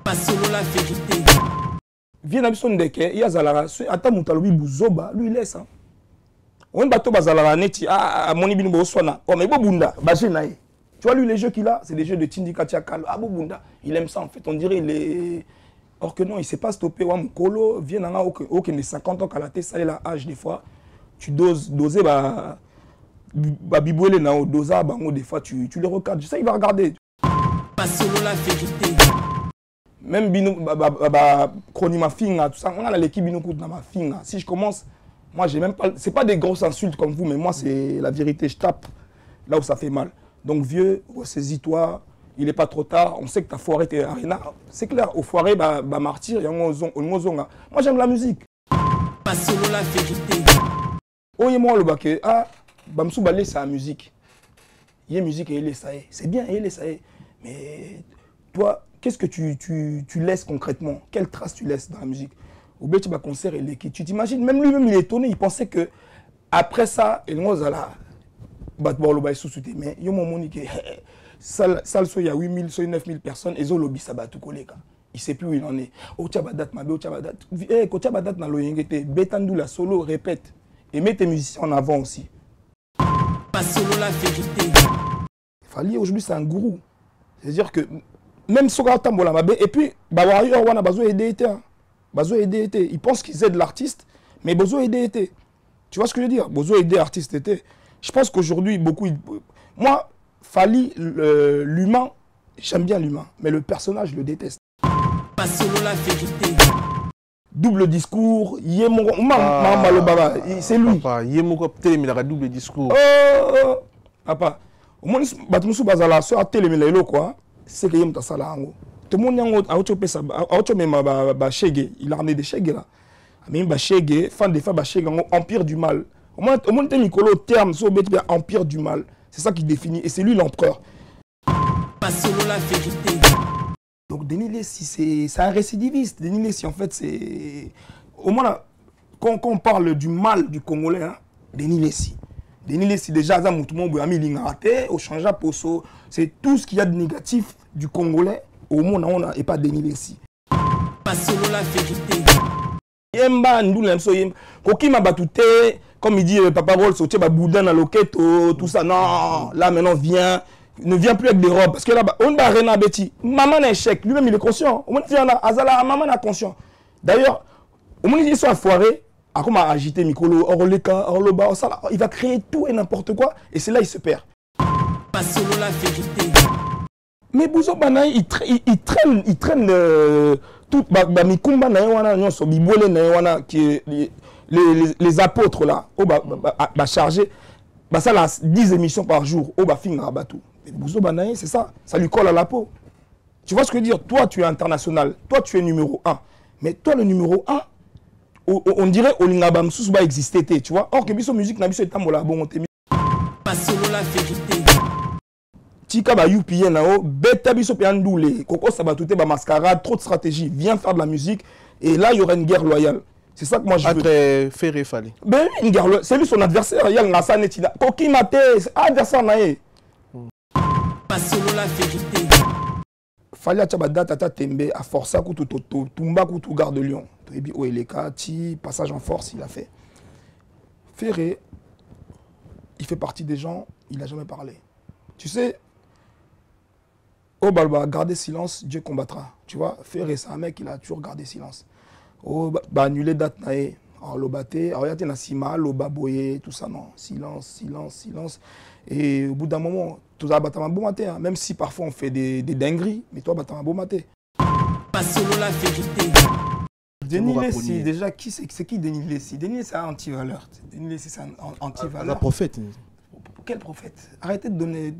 Pas solo la vérité. Viens à Sondeke, il y a Zalara, attends mon talobi Bouzoba, lui il laisse. On bateau Bazalara neti, ah, mon ibino Boswana, oh mais Bobunda, Bajenaï. Tu vois, lui, les jeux qu'il a, c'est des jeux de Tindi Katiakal, ah Bobunda, il aime ça en fait, on dirait il est. Or que non, il ne s'est pas stoppé, ouais, mon colo, viens dans aucun des 50 ans qu'à la tête, ça est la âge des fois. Tu doser, bah biboué na au dosa, bah des fois tu les regardes, je sais, il va regarder. Pas solo la vérité. Même Bino, Chronima Finga, tout ça, on a l'équipe Bino Kout dans ma Finga. Si je commence, moi j'ai même pas. C'est pas des grosses insultes comme vous, mais moi c'est la vérité, je tape là où ça fait mal. Donc vieux, ressaisis-toi, il n'est pas trop tard, on sait que tu as foiré tes arénas. C'est clair, au foiré, bah martyr, il y a un. Moi j'aime la musique. Pas solo la vérité. Oye moi le baké, ah, Bamsou Balé c'est la musique. Il y a musique et il est ça, c'est bien, il est ça. Mais toi, qu'est-ce que tu laisses concrètement? Quelle trace tu laisses dans la musique? Au bout de concert, tu t'imagines, même lui-même il est étonné, il pensait que après ça, il nous a là, mais il y a un moment que il y a 8 000, 9 000 personnes, et ils ont lobby ça va tout coller. Il ne sait plus où il en est. Oh, tu as date, ma belle, tu as date. Quand tu as date dans l'ONG, Betandou la solo, répète. Et mets tes musiciens en avant aussi. Pas solo la vérité. Fali aujourd'hui c'est un gourou. C'est-à-dire que même Soga Tambola Mabé, et puis Bawario Wana Bazo aider. Bazo aider. Ils pensent qu'ils aident l'artiste, mais Bazo aider. Tu vois ce que je veux dire? Bazo aider l'artiste était. Je pense qu'aujourd'hui, beaucoup. Moi, Fali, l'humain, j'aime bien l'humain, mais le personnage, je le déteste. Pas solo la vérité. Double discours, c'est lui. Papa, Yemoko télémila double discours. Oh, papa. Au moins, Batmusu Bazala, sur la télé, quoi. C'est que Yem Tassala. Tout le monde a autre chose, il a ramené des chègues là. Mais Bachègue, fan des femmes Bachègue, empire du mal. Au moins, t'es Nicolo, terme, sur empire du mal. C'est ça qui définit, et c'est lui l'empereur. Pas solo la vérité. Donc Denis Lessi, c'est un récidiviste. Denis Lessi, en fait, c'est... Au moins, quand on parle du mal du Congolais, hein, Denis Lessi, déjà, au changeant poso, c'est tout ce qu'il y a de négatif du Congolais, au monde, on n'a pas Denis Lessi. Pas solo la vérité. Yemba, nous l'aimons, Koki m'a batouté, comme il dit Papa Rolls, Bouddha dans loquette, tout ça, non, là maintenant, ne viens plus avec des robes, parce que là, on va rien Betty. Maman a un échec, lui-même il est conscient. Au moins, Azala, maman est conscient. D'ailleurs, au moins, ils sont foirés. À comment agiter Mikolo, Orleka, Orloba, il va créer tout et n'importe quoi, et c'est là il se perd. Pas solo la vérité. Mais Bouzo Banaï, il traîne tout, Mikumba les apôtres là, chargé, ça là 10 émissions par jour, tout. Bouzo Banaï, c'est ça, ça lui colle à la peau. Tu vois ce que je veux dire? Toi, tu es international, toi, tu es numéro 1. Mais toi, le numéro 1, on dirait Olingabam Sousba existait, tu vois. Or que biso musique n'a biso etambola bon te. Pas solo la vérité. Tika ba yupiye nao, beta biso pe andoule. Koko sabatouté ba mascarade, trop de stratégie. Viens faire de la musique et là il y aura une guerre loyale. C'est ça que moi je veux. Entre Ferré Fali. Ben une guerre loyale, c'est lui son adversaire, il y a Ngasa Netida. Koki Mate, adversaire nae. Pas solo la vérité. Fali Achabada Tata Tembe a forcé à Koutou Tumba Koutou Gare de Lyon. Et puis Oeleka, Ti, passage en force, il a fait. Ferré, il fait partie des gens, il n'a jamais parlé. Tu sais, oh Balba, garder silence, Dieu combattra. Tu vois, Ferré, c'est un mec, il a toujours gardé silence. Oh, annulé date nae, alors l'obaté, alors il y a Sima, l'obaboye, tout ça, non. Silence. Et au bout d'un moment, tout ça, un bon matin, même si parfois on fait des dingueries, mais toi, un bon matin. Pas solo la vérité. Denis Lessi, déjà, c'est qui Denis Lessi? Denis Lessi, c'est un anti-valeur. Denis Lessi, c'est un anti-valeur. Un prophète. Quel prophète? Arrêtez de donner,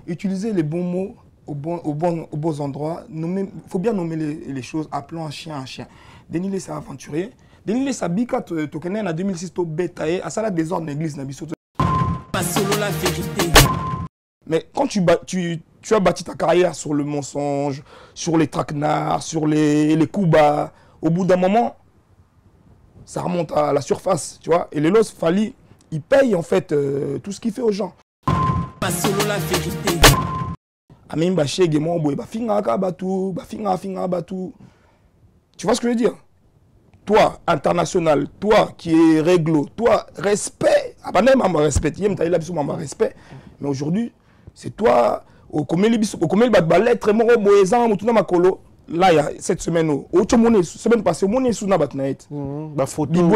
utiliser les bons mots aux bons endroits. Il faut bien nommer les choses, appelant un chien un chien. Denis Lessi, c'est un aventurier. Denis Lessi, a bika, en 2006, to betaye, à ça la désordre l'église, pas solo la vérité. Mais quand tu as bâti ta carrière sur le mensonge, sur les traquenards, sur les coups bas, au bout d'un moment, ça remonte à la surface, tu vois. Et les Los Fali, il paye en fait tout ce qu'il fait aux gens. Pas solo la vérité. Amène Bacheg et moi, finga batu, finga batu. Tu vois ce que je veux dire? Toi, international, toi qui es réglo, toi, respect. Ah, bah, même, respect. Respect. Mais aujourd'hui, c'est toi, au comel lettre, là, il y a cette semaine, semaine passée, on est sous la batnaït. Photo,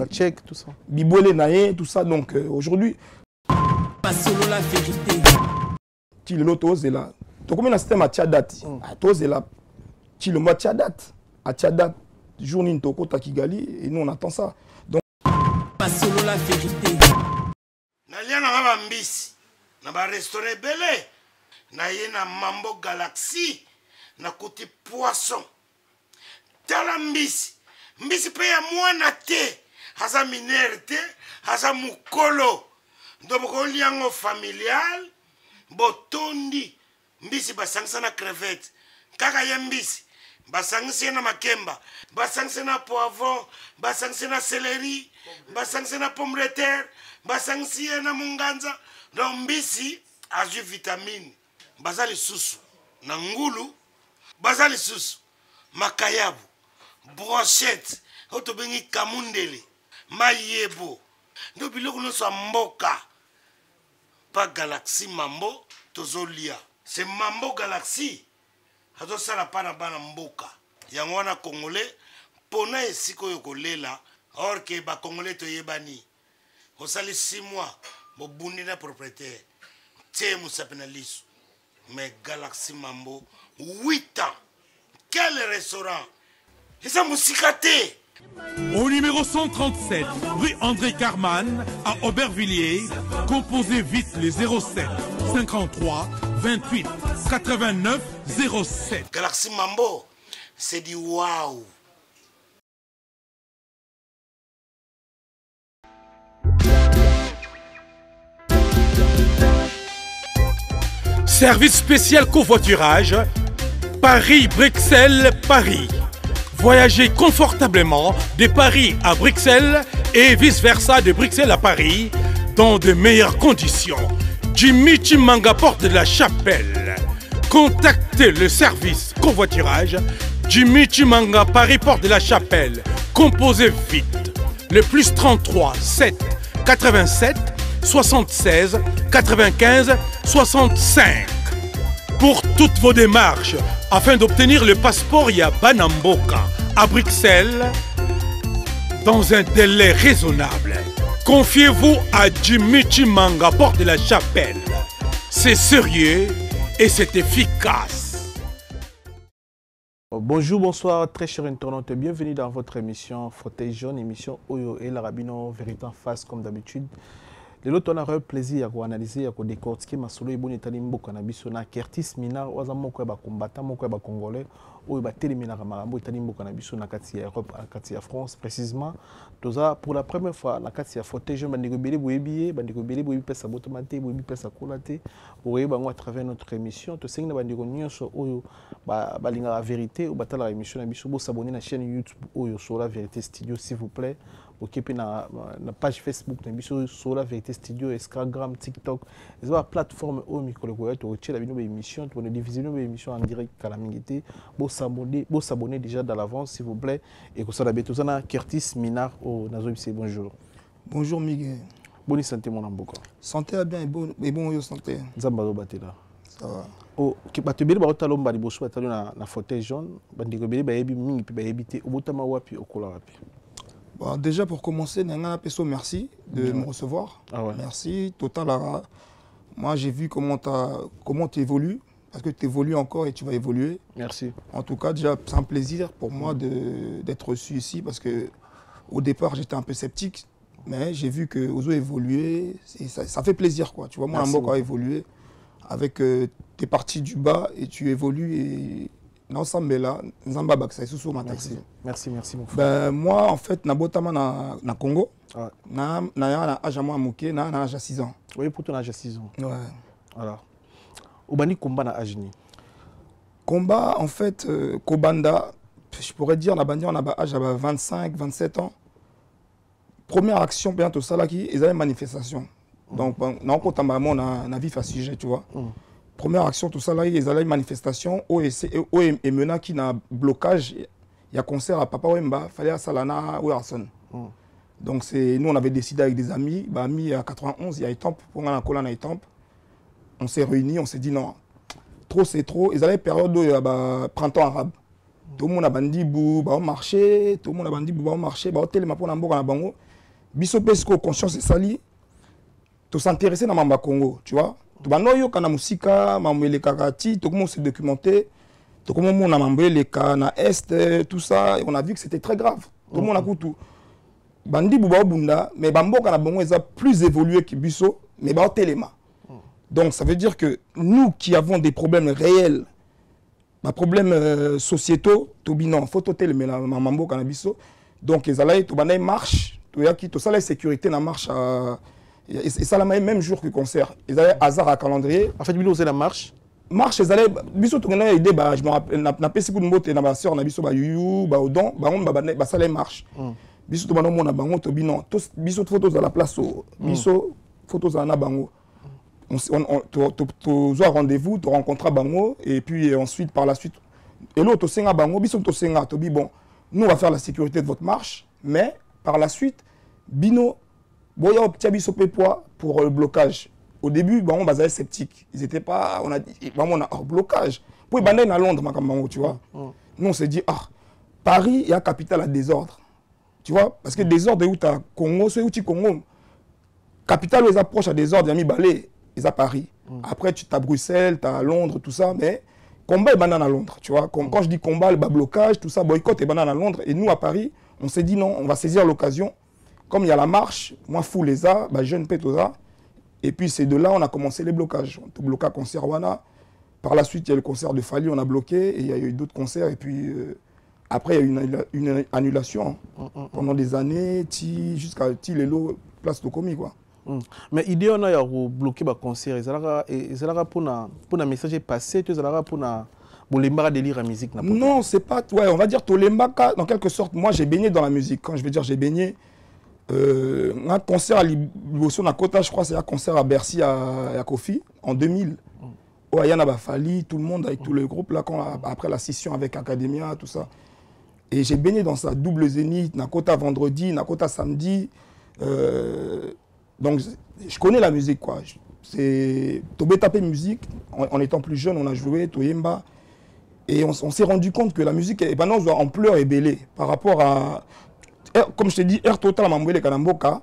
check, tout ça. Bibole naïe, tout ça. Donc aujourd'hui, Pas solo la vérité. tu le lotos est là. Tu combien de système à Tchadat? À tous est là. Tu le mois Tchadat. À Tchadat, journée Toko Takigali, et nous on attend ça. Donc, Pas solo la vérité. nalia na nga bambisi na barestaurant ebele naye na Mambo Galaxy na kuti poisson tala mbisi mbisi mpe ya mwana te aza minere te aza mokolo ndo bokolia yango familial botondi mbisi basangisa na crevette kaka ye mbisi basangisi ye na makemba basangisi na poivron basangisi na céleri basangisi na pomme de terre basangisi ye na munganza donc mbisi azwi vitamine baza lisusu na ngulu baza lisusu makayabu brochette oyo tobengi kamundele mayebo ndo biloko nyonso ya mboka pa Galaxy Mambo tozolia c'est Mambo Galaxy azosala mpa na bana mboka yango wana congolais mpona esika oyo kolela or ke bacongolais toyebani osali 6 mois bobundi na propriétaire tie mosapi na liso mais Galaxy Mambo 8 ans quel restaurant eza mosika te. Au numéro 137, rue André Carman, à Aubervilliers, composez vite les 07 53 28 89 07. Galaxy Mambo, c'est du waouh. Service spécial covoiturage, Paris-Bruxelles-Paris. Voyagez confortablement de Paris à Bruxelles et vice-versa de Bruxelles à Paris dans de meilleures conditions. Jimmy Chimanga, porte de la Chapelle. Contactez le service covoiturage Jimmy Chimanga, Paris, porte de la Chapelle. Composez vite. Le plus 33 7 87 76 95 65. Pour toutes vos démarches, afin d'obtenir le passeport Yabanamboka à Bruxelles, dans un délai raisonnable, confiez-vous à Jimmy Chimanga, porte de la Chapelle. C'est sérieux et c'est efficace. Bonjour, bonsoir, très chers internautes. Bienvenue dans votre émission Fauteuil jaune, émission Oyo et la Rabino, vérité en face comme d'habitude. Les autres, on a eu plaisir à analyser, à décortiquer ma solo et bon état mboka na biso na Curtis Mina oza moko ba combattant moko ba congolais oyo ba télémina marambo état mboka na biso na kati ya Europe na kati ya France précisément toza pour la première fois na kati ya Fauteuil jaune bandiko belé boyebi bandiko belé boyebi pesa botomate boyebi pesa kolate boyebi bango à travers notre émission to sengi na bandiko nyonso oyo ba linga la vérité ou batala la émission na biso bo s'abonner na chaîne YouTube oyo sur la vérité studio s'il vous plaît. Occupé na page Facebook na biso sur la vérité studio, Instagram, TikTok, les plateformes au micro to retire la émission, to diffuser nos émissions en direct calamité, bo s'abonner déjà dans l'avance s'il vous plaît et que ça la beto na Curtis Minard au nazo c'est bonjour. Bonjour Miguel. Bonne santé mon amboka. Santé à bien et bon yo santé. Nzamba zo batela. Ça va. Oh, ki batebeli ba otalomba liboso batalo na fauteuil jaune, bandiko beli ba yebi mingi pe ba yebite obotama wapi okola wapi. Bon, déjà pour commencer, merci de me recevoir. Ah ouais. Merci. Total, moi j'ai vu comment tu évolues, parce que tu évolues encore et tu vas évoluer. Merci. En tout cas, déjà c'est un plaisir pour moi d'être reçu ici, parce que au départ j'étais un peu sceptique, mais j'ai vu que Ozo évoluer, ça fait plaisir quoi. Tu vois, moi Mboka a évolué avec tes parties du bas et tu évolues et l'ensemble là, Nzamba Baksa sous ma taxi. Merci mon frère. Ben, moi en fait na botama na Congo. Ouais. Na âge moi muké na âge 6 ans. Oui, pour ton âge 6 ans. Ouais. Alors. Obani combat na âge ni. Combat en fait Kobanda, je pourrais dire na bandi on a âge à 25 27 ans. Première action bientôt ça là qui ils avaient manifestation. Donc na on compte na vie à sujet, tu vois. première action tout ça là ils allaient manifestation où et maintenant qui n'a blocage il y a concert à Papa Wemba fallait à Salana ou Arson. Donc c'est nous on avait décidé avec des amis bah amis à 91 il y a Etamp pour on a collé à Etamp. On s'est réunis, on s'est dit non. Trop c'est trop, ils allaient période où il y a printemps arabe. Tout le monde a bandi bou ba marché, tout le monde a bandi bou ba marché, ba hôtel ma pour na mboka na bango. Biso pesco conscience et sali. Tout s'intéresser dans Mamba Congo, tu vois. Tout bano yo kana musika, mamwele kakati, tout le monde s'est documenté. Tout le monde a mamwele kana est tout ça, et on a vu que c'était très grave. Tout le monde a tout. Bandi bouba bunda, mais bamboka na bango ils a plus évolué que biso, mais ba hôtelema. Donc ça veut dire que nous qui avons des problèmes réels, des problèmes sociétaux, il faut totel mais la mambo cannabiso. Donc ils allaient tout banaï marche, tout ça la sécurité na marche et ça la même jour que concert. Ils allaient hasard à calendrier. En fait, bilo c'est la marche. Marche ils allaient biso tout gagné idée bah je me rappelle n'a pas si coup de mot et na ma sœur na biso ba yuyu ba odon ba on ba ça les marche. Biso tout banaï mona bango to binon. Tous biso photos à la place biso photos à na bango. Tu as rendez-vous, tu rencontres Bango, et puis ensuite, par la suite, et l'autre, tu as Bango, tu dis, bon, nous, on va faire la sécurité de votre marche, mais par la suite, Bino, Boya Optiabiso Pépois pour le blocage. Au début, Bango, ils étaient sceptiques. Ils n'étaient pas, on a dit, on a un blocage. Puis, Bango, à Londres, tu vois. Nous, on s'est dit, ah, Paris est la capitale à désordre. Tu vois, parce que désordre, où tu as Congo, c'est où tu Congo. Capitale où ils approchent à désordre, il y a mis balai. À Paris. Après, tu as Bruxelles, tu as Londres, tout ça, mais combat est banane à Londres, tu vois. Quand je dis combat, le blocage, tout ça, boycott est banane à Londres. Et nous, à Paris, on s'est dit non, on va saisir l'occasion. Comme il y a la marche, moi, fou les a, jeune pétosa. Et puis, c'est de là, on a commencé les blocages. On a bloqué à concert Wana. Par la suite, il y a le concert de Fali, on a bloqué. Et il y a eu d'autres concerts. Et puis, après, il y a eu une annulation pendant des années, jusqu'à Lelo, place de Komi, quoi. Mais l'idée on a bloqué le concert, ils allaient pour un message passé, ils allaient pour un délire à musique. Non, c'est pas, ouais, on va dire Tolembaka, dans quelque sorte, moi j'ai baigné dans la musique. Quand je veux dire j'ai baigné, un concert à Libosson à Kota, je crois c'est un concert à Bercy à Kofi en 2000. Où il y en a Fali, tout le monde avec tout le groupe là, après la scission avec Academia, tout ça. Et j'ai baigné dans ça, double zénith, Nakota vendredi, Nakota samedi. Donc, je connais la musique, quoi. C'est Tobé tapé musique. En étant plus jeune, on a joué Toyemba. Et on s'est rendu compte que la musique, maintenant, en ampleur et belée par rapport à. Comme je t'ai dit, Air Total, Mambouele Kanamboka,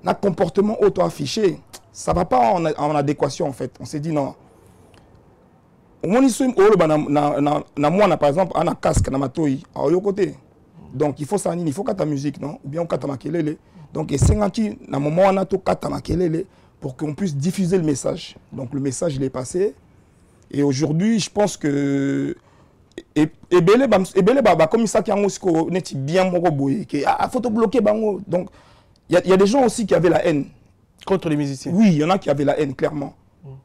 notre comportement auto-affiché, ça ne va pas en adéquation, en fait. On s'est dit non. Au moins, moi, par exemple, on a un casque, on a un côté. Donc, il faut ça, il faut que ta musique, non? Ou bien on kata makelele. Donc, et c'est un moment où on a tout kata makelele pour qu'on puisse diffuser le message. Donc, le message, il est passé. Et aujourd'hui, je pense que. Et comme ça, qui est bien boy, qui a photo bloqué. Donc, il y a des gens aussi qui avaient la haine. Contre les musiciens? Oui, il y en a qui avaient la haine, clairement.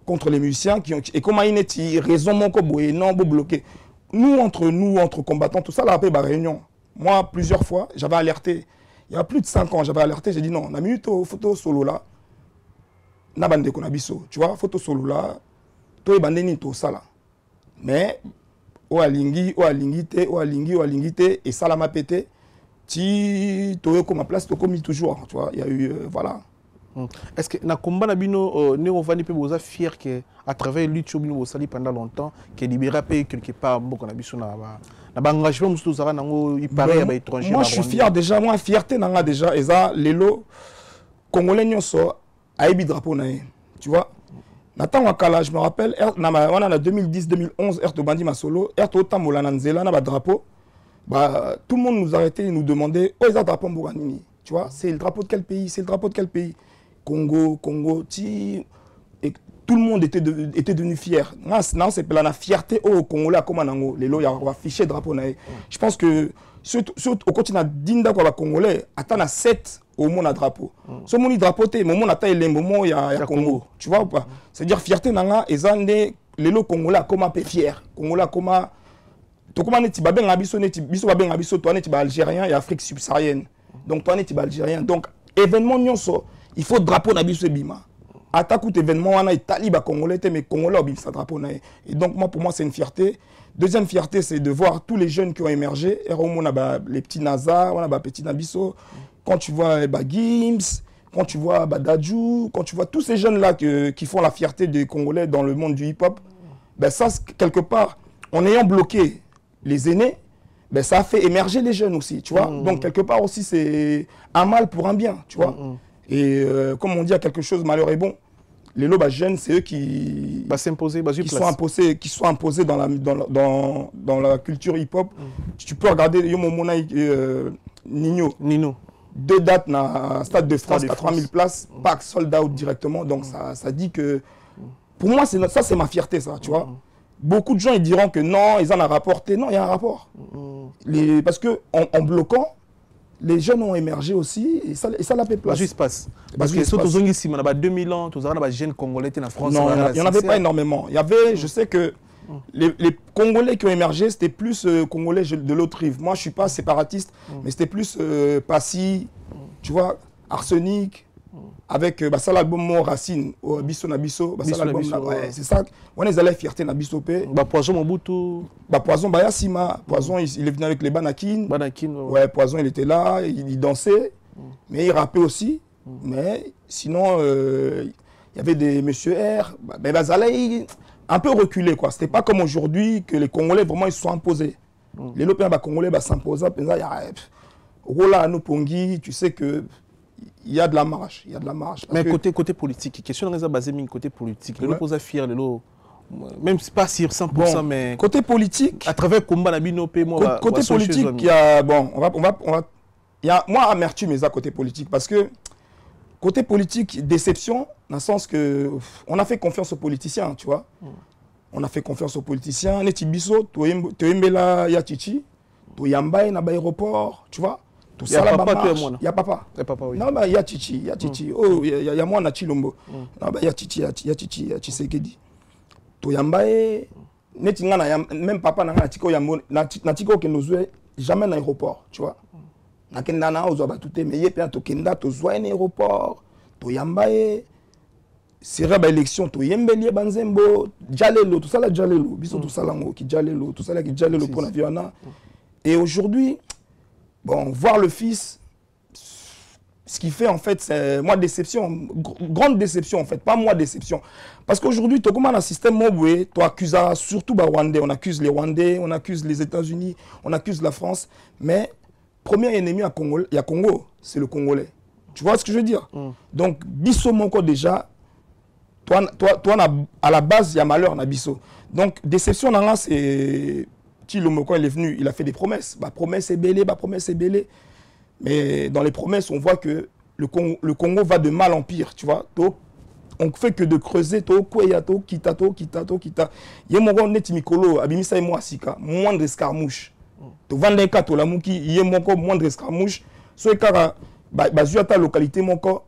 Contre les musiciens. Et comment il y a raison, mon boy, non, bloqué. Nous, entre combattants, tout ça, là, après, réunion. Moi, plusieurs fois, j'avais alerté. Il y a plus de 5 ans, j'avais alerté, j'ai dit non, on a mis une photo solo là. Na bande konabiso, tu vois, photo solo là. Toi, bande ni to ça là. Mais, o alingi te, et ça l'a m'a pété. Ti, toi, comme ma place, toi, comme toujours, tu vois, il y a eu, voilà. Est-ce que na combat na bino ne ovani pe boza fier que à travers lutte bino bosali pendant longtemps que libéra pays quelque part mboko na biso na ba engagement musu zara nango il paraît ba étranger. Moi je suis fier déjà, moi fierté nanga déjà eza lelo congolais nyonso aibi drapeau na, tu vois. Nathan wakala je me rappelle na wana 2010 2011 Erto Bandi Masolo Erto Tamola na nzela na ba drapeau bah tout le monde nous arrêtait et nous demandait oh eza drapeau mboka nini, tu vois, c'est le drapeau de quel pays, c'est le drapeau de quel pays. Congo, et tout le monde était devenu fier. Non, c'est la fierté au Congolais comme en les lois, il y a affiché drapeau. Je pense que au continent d'Inda quoi Congolais, attend 7 au monde à drapeau. Ce monde drapeau té, moment à taille les moments il y a Congo. Tu vois ou pas? C'est-à-dire fierté nanga et zandé les lois Congolais comment peu fier. Congolais comment to comment neti ba ben abiso neti biso ba ben abiso toi neti ba algérien et Afrique subsaharienne. Donc toi neti ba algérien. Donc événement nyonso il faut drapeau na biso bima. attaque tout événement, on a Italie, Congolais, mais Congolais, ça drapeau. Et donc, moi, pour moi, c'est une fierté. Deuxième fierté, c'est de voir tous les jeunes qui ont émergé. On a les petits NASA, on a les petits Nabiso. Quand tu vois Gims, quand tu vois Dadju, quand tu vois tous ces jeunes-là qui font la fierté des Congolais dans le monde du hip-hop, ben ça, quelque part, en ayant bloqué les aînés, ben ça a fait émerger les jeunes aussi, tu vois. Donc, quelque part aussi, c'est un mal pour un bien, tu vois. Et comme on dit, à quelque chose, malheur est bon. Les lobes jeunes, c'est eux qui sont imposés dans la culture hip-hop. Tu peux regarder Nino. 2 dates dans le Stade de France, 80 000 places, pas sold out directement. Donc ça dit que... Pour moi, ça c'est ma fierté, ça, tu vois. Beaucoup de gens ils diront que non, ils en ont rapporté. Non, il y a un rapport. Parce qu'en bloquant, les jeunes ont émergé aussi et ça l'a fait place. Qu'est-ce qui se passe? Parce que si on a 2000 ans, tu as des jeunes Congolais en France. Non, il n'y en avait pas énormément. Il y avait, je sais que les Congolais qui ont émergé, c'était plus Congolais de l'autre rive. Moi, je ne suis pas séparatiste, mais c'était plus Passy, tu vois, Arsenic, avec ça l'album Racine, Bisso na Bisso, c'est ça. On est allé fierté na Bisso P. Poison Mobutu. Poison Bayasima. Poison, il est venu avec les Banakin. Ouais, Poison, il était là, il dansait, mais il rappait aussi. Mais sinon, il y avait des Monsieur R. Mais Bazalé, un peu reculé, quoi. C'était pas comme aujourd'hui que les Congolais vraiment ils se sont imposés. Les Lopéens Congolais s'imposaient. Rola Anopongi, tu sais que il y a de la marge, Mais côté politique, question de basé sur côté politique. Le pose à fier même si pas sur 100%, bon, mais côté politique, à travers combat la binopé, moi côté politique, il y a il y a moi amertume mais à côté politique parce que côté politique déception dans le sens que on a fait confiance aux politiciens, tu vois. On a fait confiance aux politiciens, neti biso to yembela ya chichi, to yambaye na aéroport, tu vois. Tout ça là il y a papa. Oui. Non bah il y a chichi, Oh il y a moi na Chilombo. Non bah il y a chichi, il y a Tshisekedi. To yambaye neti ngana même papa na tiko yambo na tiko ke nozwe jamais na aéroport, tu vois. Na kenda na ozo ba tuté mais yé pe to kenda to zwa na aéroport, to yambaye sera ba élection to yembeli banzembo, jalelo tout ça là jalelo, biso tout ça là qui jalelo, tout ça là qui jalelo pour la viana. Et aujourd'hui bon, voir le fils, ce qui fait en fait, c'est moi déception, grande déception en fait, pas moi déception. Parce qu'aujourd'hui, tu as comme un système mobile, tu accuses surtout les Rwandais, on accuse les Rwandais, on accuse les États-Unis, on accuse la France, mais premier ennemi à Congo, c'est le Congolais. Tu vois ce que je veux dire? Donc, Bisso Moko déjà, toi à la base, il y a malheur na Bisso. Donc, déception, c'est... Chilombo, quand il est venu, il a fait des promesses. Promesse est belée. Mais dans les promesses, on voit que le Congo va de mal en pire, tu vois. On ne fait que de creuser. Kita. Yemongo neti mikolo, abimisa emo asika, moindre escarmouche. To vandeka to la muki, yemongo moindre escarmouche. So ekara, bazuata localité monko,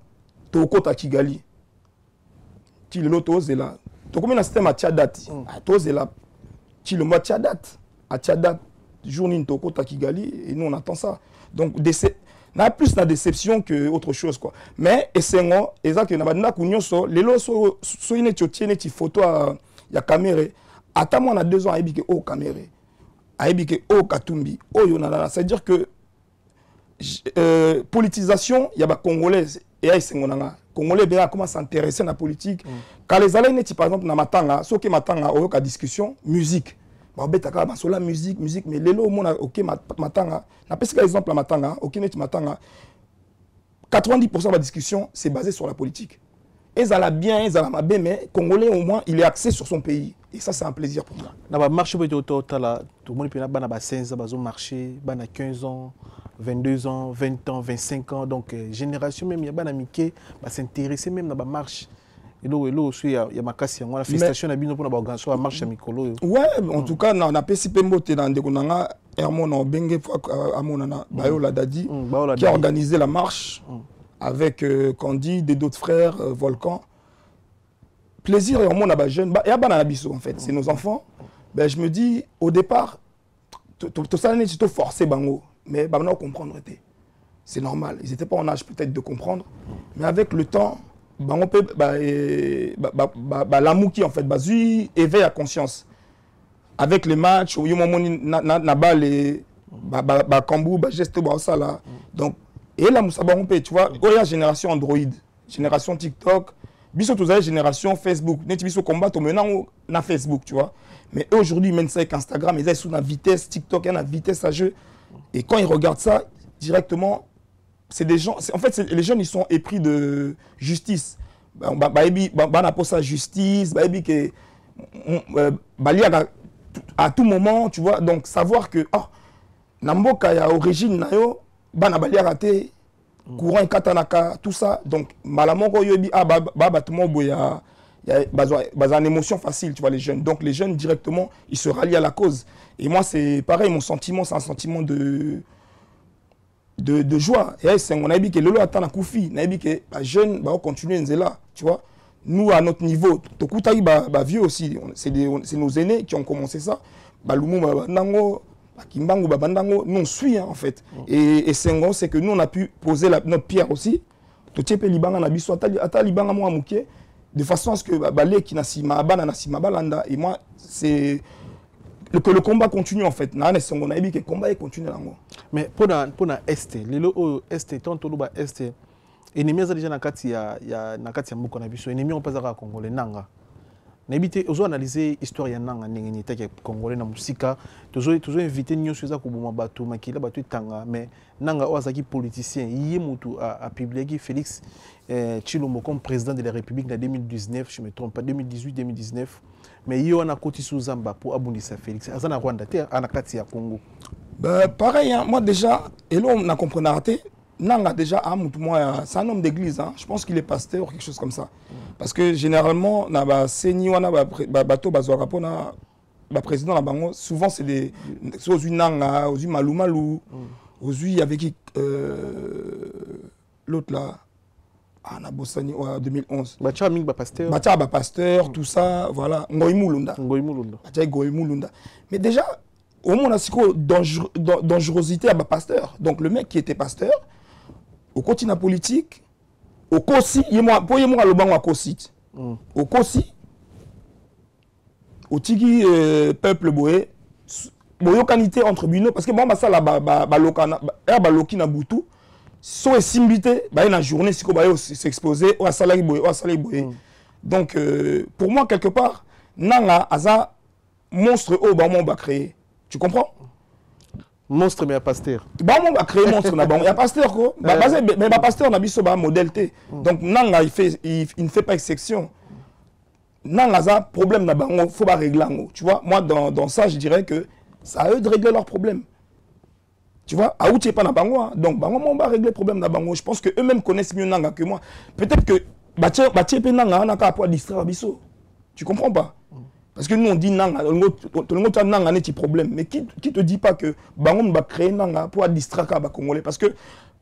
to kota Kigali. Chilolo to zela. To comme un système à Tchadati. To zela. Chilombo Tchadat. À Tchadat, journée Ntoko Kigali, et nous on attend ça. Donc, on a plus de déception que autre chose, quoi. Mais, et c'est moi, et ça que nous avons les lots sont une photo à la caméra. Attends, on a 2 ans à Ebike au caméra. À Ebike au Katumbi. C'est-à-dire que politisation, il y a des Congolais et les Congolais commencent à s'intéresser à la politique. Quand les Alains, par exemple, dans Matanga, ceux qui Matanga ont une discussion, musique. La musique, mais les lots, ok, matanga. Na pesi exemple matanga, ok, net matanga. 90% de la discussion, c'est basé sur la politique. Ils ont bien, ils ont mal, mais Congolais au moins, il est axé sur son pays. Et ça, c'est un plaisir pour moi. Dans le marché, tout le monde peut avoir 16 ans, marché, 15 ans, 22 ans, 20 ans, 25 ans. Donc, génération même, il y a des gens qui s'intéressent même dans le marché. Et là, il y a ma casse, il y a la félicitations pour la marche à Mikolo. Ouais, en tout cas, on a participé dans des Hermon Bengue Amonana, Bayola Dadi, qui a organisé la marche avec Candide et d'autres frères, Volcan. Plaisir, Hermon a jeune, et à Banabiso en fait, c'est nos enfants. Ben, je me dis, au départ, tout ça n'est pas forcé, bango, mais on comprendre. C'est normal, ils n'étaient pas en âge peut-être de comprendre, mais avec le temps, bango pe l'amour qui en fait bazu éveille à conscience avec les matchs au moment na bas les kambu geste ça là donc et là musa bango pe tu vois oya génération Android génération TikTok biso tous la génération Facebook net biso combat to maintenant na Facebook tu vois mais aujourd'hui même ça avec Instagram ils sont sous la vitesse TikTok il y a la vitesse à jeu et quand ils regardent ça directement c'est des gens en fait les jeunes ils sont épris de justice ba pour ça justice que à tout moment tu vois donc savoir que namboka ya origine na yo bana balia raté courant et katanaka tout ça donc malamoko yobi tout le monde boya en émotion facile tu vois les jeunes donc les jeunes directement ils se rallient à la cause et moi c'est pareil mon sentiment c'est un sentiment de joie et c'est on a dit que lolo attend na koufi na dit que les jeunes va continuer nzela tu vois nous à notre niveau tokutayi vieux aussi c'est nos aînés qui ont commencé ça balumu bandango Kimbangu Babandango, nous on suit en fait. Et Sengo, c'est que nous on a pu poser notre pierre aussi. De façon à ce que Balé qui n'a si balanda et moi c'est que le combat continue en fait. On a dit que le combat continue là. Mais pour la Est, les Est, tant que le Est, ennemi déjà na kati ya moko na biso, ennemi on pas à Congolais nanga. N'habitez aux analyser histoire ya nanga ndenge teke congolais na musika toujours invité nyo suza ko boma bato makila bato tanga mais nanga ozaki politicien yé mutu a publié Félix Tshilombo comme président de la République en 2019 je me trompe pas 2018-2019 mais yo na koti suzamba pour abundisa Félix azana Rwanda te anakati ya Congo pareil hein, moi déjà et là on a compris raté Nanga déjà c'est un homme d'église hein. Je pense qu'il est pasteur ou quelque chose comme ça parce que généralement na ba seni wana bato bazwaka pona ba président na bango souvent c'est des aux nanga aux malumalu aux avec qui l'autre là na Bossani en 2011 bacha ming ba pasteur tout ça voilà Ngoimulunda mais déjà au moins on a siko dangerosité à ba pasteur donc le mec qui était pasteur au côté na politique au kosi pour yemo le bango kosi au kosi au tiki peuple boé boyokanité entre bino parce que bon ça la balokana baloki na butu so esimbité ba na journée siko ba s'exposer au salari boé donc pour moi quelque part nanga aza monstre au ba mon ba créer tu comprends monstre mais à pasteur. Bah on va créer monstre na bon. Il y a pasteur quoi. Mais pasteur na biso ba modèle T. Donc nanga il ne fait pas exception. Nanga ça problème na bango faut pas régler ngo. Tu vois moi dans ça je dirais que c'est à eux de régler leurs problèmes. Tu vois à outi pas na bango hein. Donc bango on va régler problème na bango. Je pense que eux-mêmes connaissent mieux nanga que moi. Peut-être que batie pe nanga na ka pour distraire biso. Tu comprends pas? Parce que nous on dit nanga, tout le monde a nanga n'est problème, mais qui te dit pas que bango va créer nanga pour distraire les Congolais parce que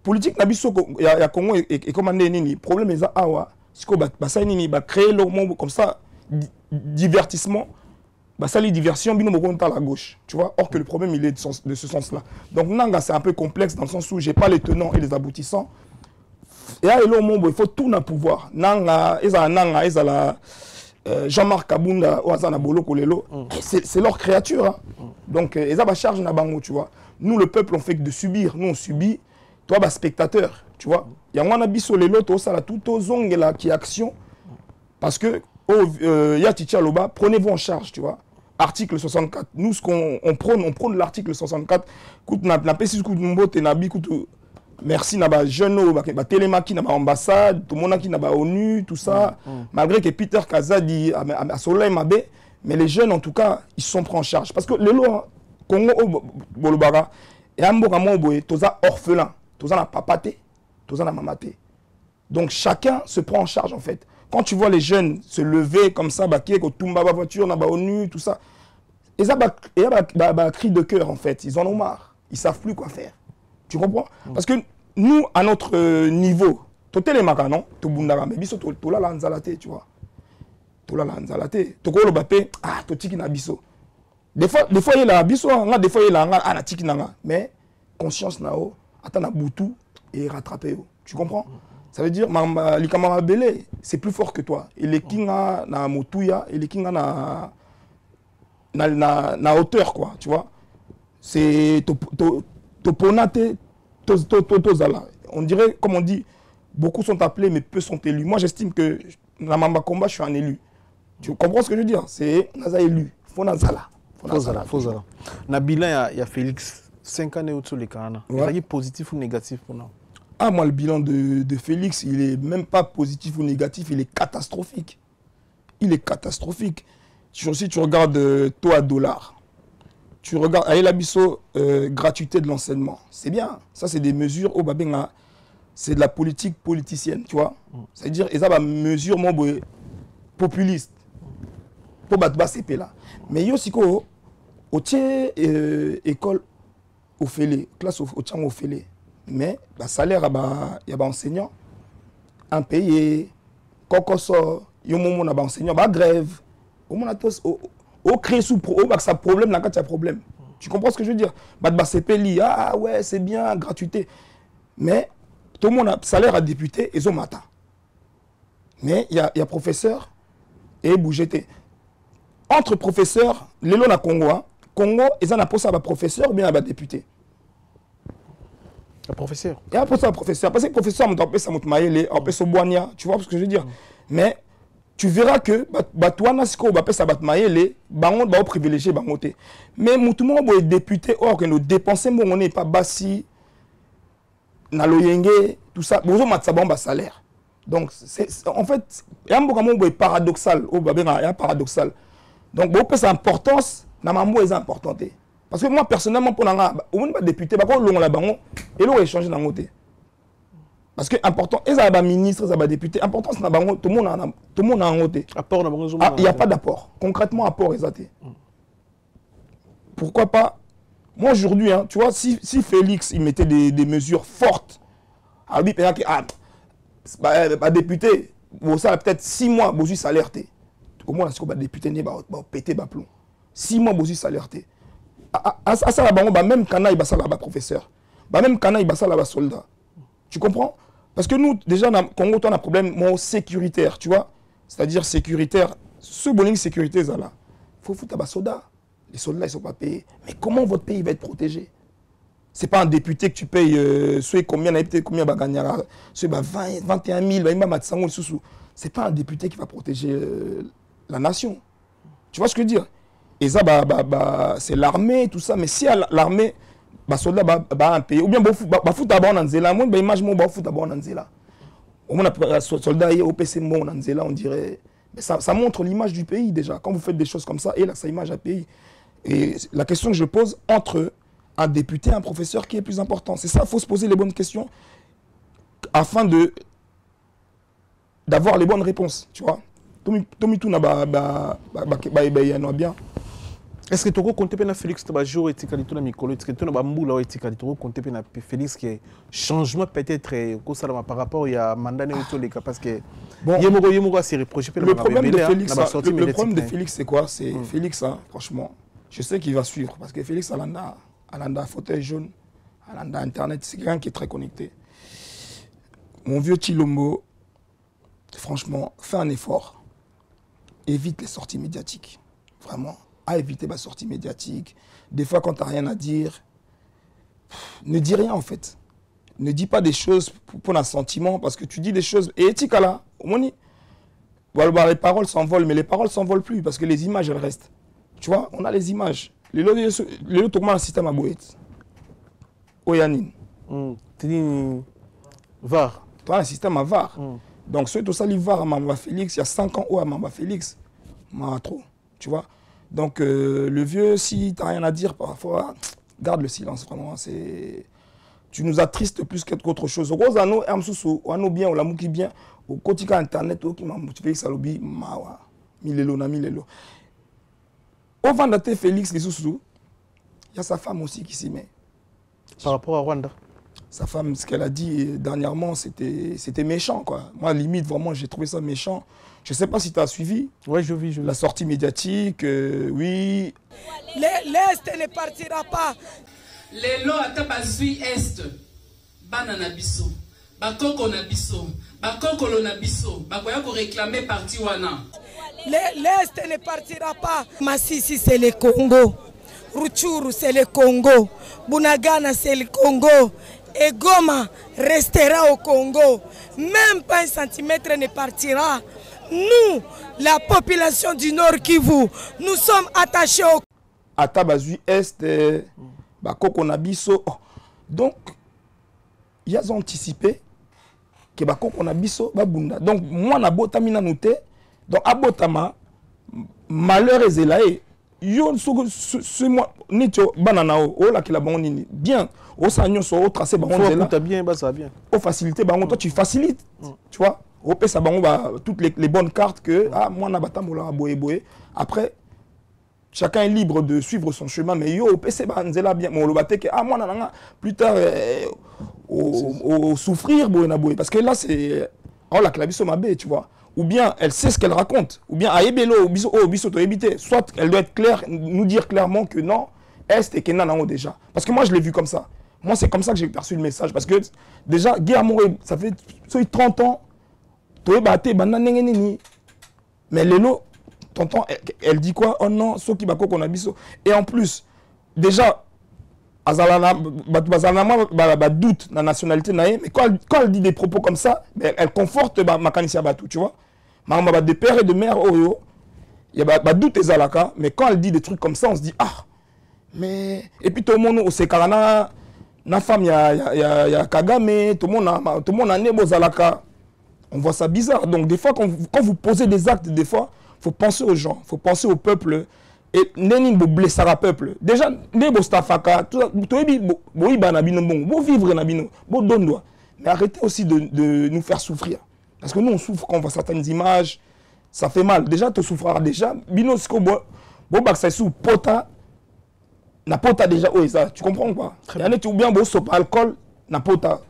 politique na biso ya Congo et commandé nini problème est awa siko ba ça nini ba créer le monde comme ça divertissement ba ça les diversion bino moko à la gauche, tu vois, or que le problème il est de ce sens-là. Donc nanga c'est un peu complexe dans le sens où j'ai pas les tenants et les aboutissants. Et là le monde il faut tout na pouvoir. Nanga ezala Jean-Marc Kabunda Ouazana Bolo Kolelo, c'est leur créature. Hein. Donc, ils ont charge na bango, tu vois. Nous, le peuple, on fait que de subir. Nous, on subit. Toi, bah, spectateur, tu vois. Il y a un abisso les lots, ça, tout aux ongles là, qui action. Parce que, Yaticha Loba, prenez-vous en charge, tu vois. Article 64. Nous, ce qu'on prône l'article 64. Kout na pesi kout mbote na bi kout. Merci na jeune ba télémaki na ambassade tout le monde qui na ONU tout ça malgré que Peter Kaza dit à Soleil Mabé mais les jeunes en tout cas ils sont pris en charge parce que le Congo bolobara et amboka mo boye toza orphelin toza na papaté toza na mamaté donc chacun se prend en charge en fait quand tu vois les jeunes se lever comme ça baké ko tumba ba voiture na ONU tout ça et ça ba cri de cœur en fait ils en ont marre ils savent plus quoi faire. Tu comprends? Parce que nous, à notre niveau, tout est les non? Tout bundara, mais biso tout la lanzalate, tu vois. Tout la lanzalate. Tout le bapé, tout tiki na biso. Des fois il a biso, des fois il a na tiki nanga. Mais conscience na o, attends na boutou et rattraper. Tu comprends? Ça veut dire Likamama Belé, c'est plus fort que toi. Et les kinga na motuya, et les kinga na hauteur, quoi, tu vois. C'est toponate tozala. On dirait, comme on dit, beaucoup sont appelés, mais peu sont élus. Moi, j'estime que dans Mamba Combat, je suis un élu. Tu comprends ce que je veux dire? C'est Naza élu. Faut Nazala. Faut Zala. Na bilan, il y a Félix, 5 années au-dessus les Canada. Il est positif ou négatif pour nous? Ah, moi, le bilan de Félix, il est même pas positif ou négatif, il est catastrophique. Il est catastrophique. Si tu regardes taux à dollar, tu regardes Aïe Labisso, gratuité de l'enseignement, c'est bien. Ça, c'est des mesures, c'est de la politique politicienne, tu vois. C'est-à-dire, ils ont des mesures populistes pour battre CP là. Mais il y a aussi au tien école au Félé, classe au tien au Félé. Mais le salaire, il y a des enseignants, impayés, cocoso, il y a des enseignants, grève. Au créer sous ça problème, là, quand il y a problème. Tu comprends ce que je veux dire? CP, ah ouais, c'est bien, gratuité. Mais tout le monde a salaire à député, ils ont matin. Mais il y a professeur et bougeté. Entre professeurs, les lois Congo, ils ont un poste à professeur ou bien à député. Un professeur. Il y a un poste à professeur. Parce que le professeur, on peut s'amoutmailler, on peut se boigner, tu vois ce que je veux dire? Mais tu verras que toi, on peut s'amoutmailler, on va privilégier. Mais tout le monde est député, or que nous dépensons, on n'est pas bassi, naloyenge, tout ça, on a un salaire. Donc, en fait, il y a un peu paradoxal. Paradoxal. Donc, c'est importance, c'est important. Parce que moi, personnellement, pour un député, et l'on échange dans le parce que important, ils ont des ministres, ils ont des députés. Important, c'est que tout le monde a un côté. Il n'y a pas d'apport. Concrètement, apport, ils ont. Pourquoi pas? Moi, aujourd'hui, hein, tu vois, si Félix il mettait des mesures fortes, député, ça peut-être 6 mois, Bosu s'alerter. Au moins, si le député n'est pas pété, 6 mois, Bosu s'alerter. À ça, même Kana, il va ça là-bas, professeur. Même Kana, il va ça là-bas, soldat. Tu comprends? Parce que nous, déjà, au Congo, on a un problème sécuritaire, tu vois? C'est-à-dire sécuritaire. Ce bowling sécurité, là, il faut foutre à soldats. Les soldats, ils ne sont pas payés. Mais comment votre pays va être protégé? Ce n'est pas un député que tu payes, combien gagnera, 21 000, ce n'est pas un député qui va protéger la nation. Tu vois ce que je veux dire? Et ça, c'est l'armée, tout ça. Mais si l'armée, les soldats un pays, ou bien fout d'abord en Nzela, moi, image, moi, fout d'abord en Nzela. Au moins, les soldats, au PC, en Nzela, on dirait. Mais ça montre l'image du pays déjà. Quand vous faites des choses comme ça, et là, ça image un pays. Et la question que je pose entre un député et un professeur, qui est plus important? C'est ça, il faut se poser les bonnes questions afin d'avoir les bonnes réponses, tu vois. Tomituna bien. Est-ce que tu as compté pour Félix Tabajo et Tikalito na Mikolo, est-ce que tu as Bamboula et Tikalito compté pour Félix qui est changement peut-être par rapport à mandat néo-toleka parce que Yemoko s'est reproché pour le problème de Félix, c'est quoi? C'est Félix, hein, franchement, je sais qu'il va suivre parce que Félix Alanda fauteuil jaune, Alanda internet, c'est quelqu'un qui est très connecté. Mon vieux Chilombo, franchement, fais un effort. Évite les sorties médiatiques. Vraiment. À éviter les sorties médiatiques. Des fois, quand tu n'as rien à dire, ne dis rien en fait. Ne dis pas des choses pour un sentiment parce que tu dis des choses. Et éthique là, les paroles s'envolent, mais les paroles ne s'envolent plus parce que les images, elles restent. Tu vois, on a les images. Les lots, un système à Boët. Oyanin. Tu dis VAR. Tu as un système à VAR. Donc, tout ça, les VAR à Mamba Félix, il y a 5 ans à Mamba Félix, trop. Tu vois. Donc, le vieux, si tu n'as rien à dire, parfois, garde le silence, vraiment. Tu nous attristes plus qu'autre chose. Rosano, on bien, on l'a mouki bien. Au quotidien internet, qui m'a motivé, ça lobby, mawa. Milelo. Au Vandate Félix, les sous, il y a sa femme aussi qui s'y met. Par rapport à Rwanda? Sa femme, ce qu'elle a dit dernièrement, c'était méchant, quoi. Moi, limite, vraiment, j'ai trouvé ça méchant. Je ne sais pas si tu as suivi. Oui, je vis. La sortie médiatique, oui. L'Est ne partira pas. Les lois à Tabasui Est, Banana Bissou, bakoko na biso bakokolo na biso bakoya ko réclamer parti wana. L'Est ne partira pas. Massissi, c'est le Congo. Rutshuru, c'est le Congo. Bunagana, c'est le Congo. Et Goma restera au Congo. Même pas un centimètre ne partira. Nous, la population du Nord Kivu, nous sommes attachés au Atabazui Est, Bakoko Nabiso. Donc, ils ont anticipé que Bakoko Nabiso Babunda. Donc, moi, Nabota Minanoute, donc Abotama, malheur et zélaé. Yo, ce mois, Nito, Bananao, oh là, qui la bonne, bien. Au Sagnon, au tracé, bien, ça bien. Au facilité, toi, tu facilites, tu vois. Au ça toutes les bonnes cartes que, ah, moi, Nabata, Moula, Boé. Après, chacun est libre de suivre son chemin, mais yo, au PC, bien, mon lobaté, que, ah, moi, nana, plus tard, au souffrir, Boé. Parce que là, c'est, oh, la claviso mabé, tu vois. Ou bien elle sait ce qu'elle raconte, ou bien à Ebelo, soit elle doit être claire, nous dire clairement que non, Est et Kenan en ont déjà. Parce que moi je l'ai vu comme ça. Moi c'est comme ça que j'ai perçu le message. Parce que déjà, Guy Amouré, ça fait 30 ans, mais Lélo, tonton, elle dit quoi? Oh non, ce qui va qu'on a biso. Et en plus, déjà, doute la nationalité, mais quand elle dit des propos comme ça, elle conforte ma canissa batou, tu vois. De père et de mère, il y a doute et zalaka, mais quand elle dit des trucs comme ça, on se dit, ah, mais. Et puis tout le monde, au Sekarana, na femme, il y a Kagame, tout le monde a nebo zalaka. On voit ça bizarre. Donc, des fois, quand vous posez des actes, des fois, il faut penser aux gens, il faut penser au peuple. Et neni bo blessera peuple. Déjà, nebo stafaka, tout bo iba na bino bon, bo vivre na bino, bo dondoa. Mais arrêtez aussi de nous faire souffrir. Parce que nous, on souffre quand on voit certaines images. Ça fait mal. Déjà, tu souffriras déjà. Bino, c'est comme bon, ça sous pota. Na pota déjà, oui, ça. Tu comprends ou pas? Il y en a qui ou bien bon, stop alcool, na pota.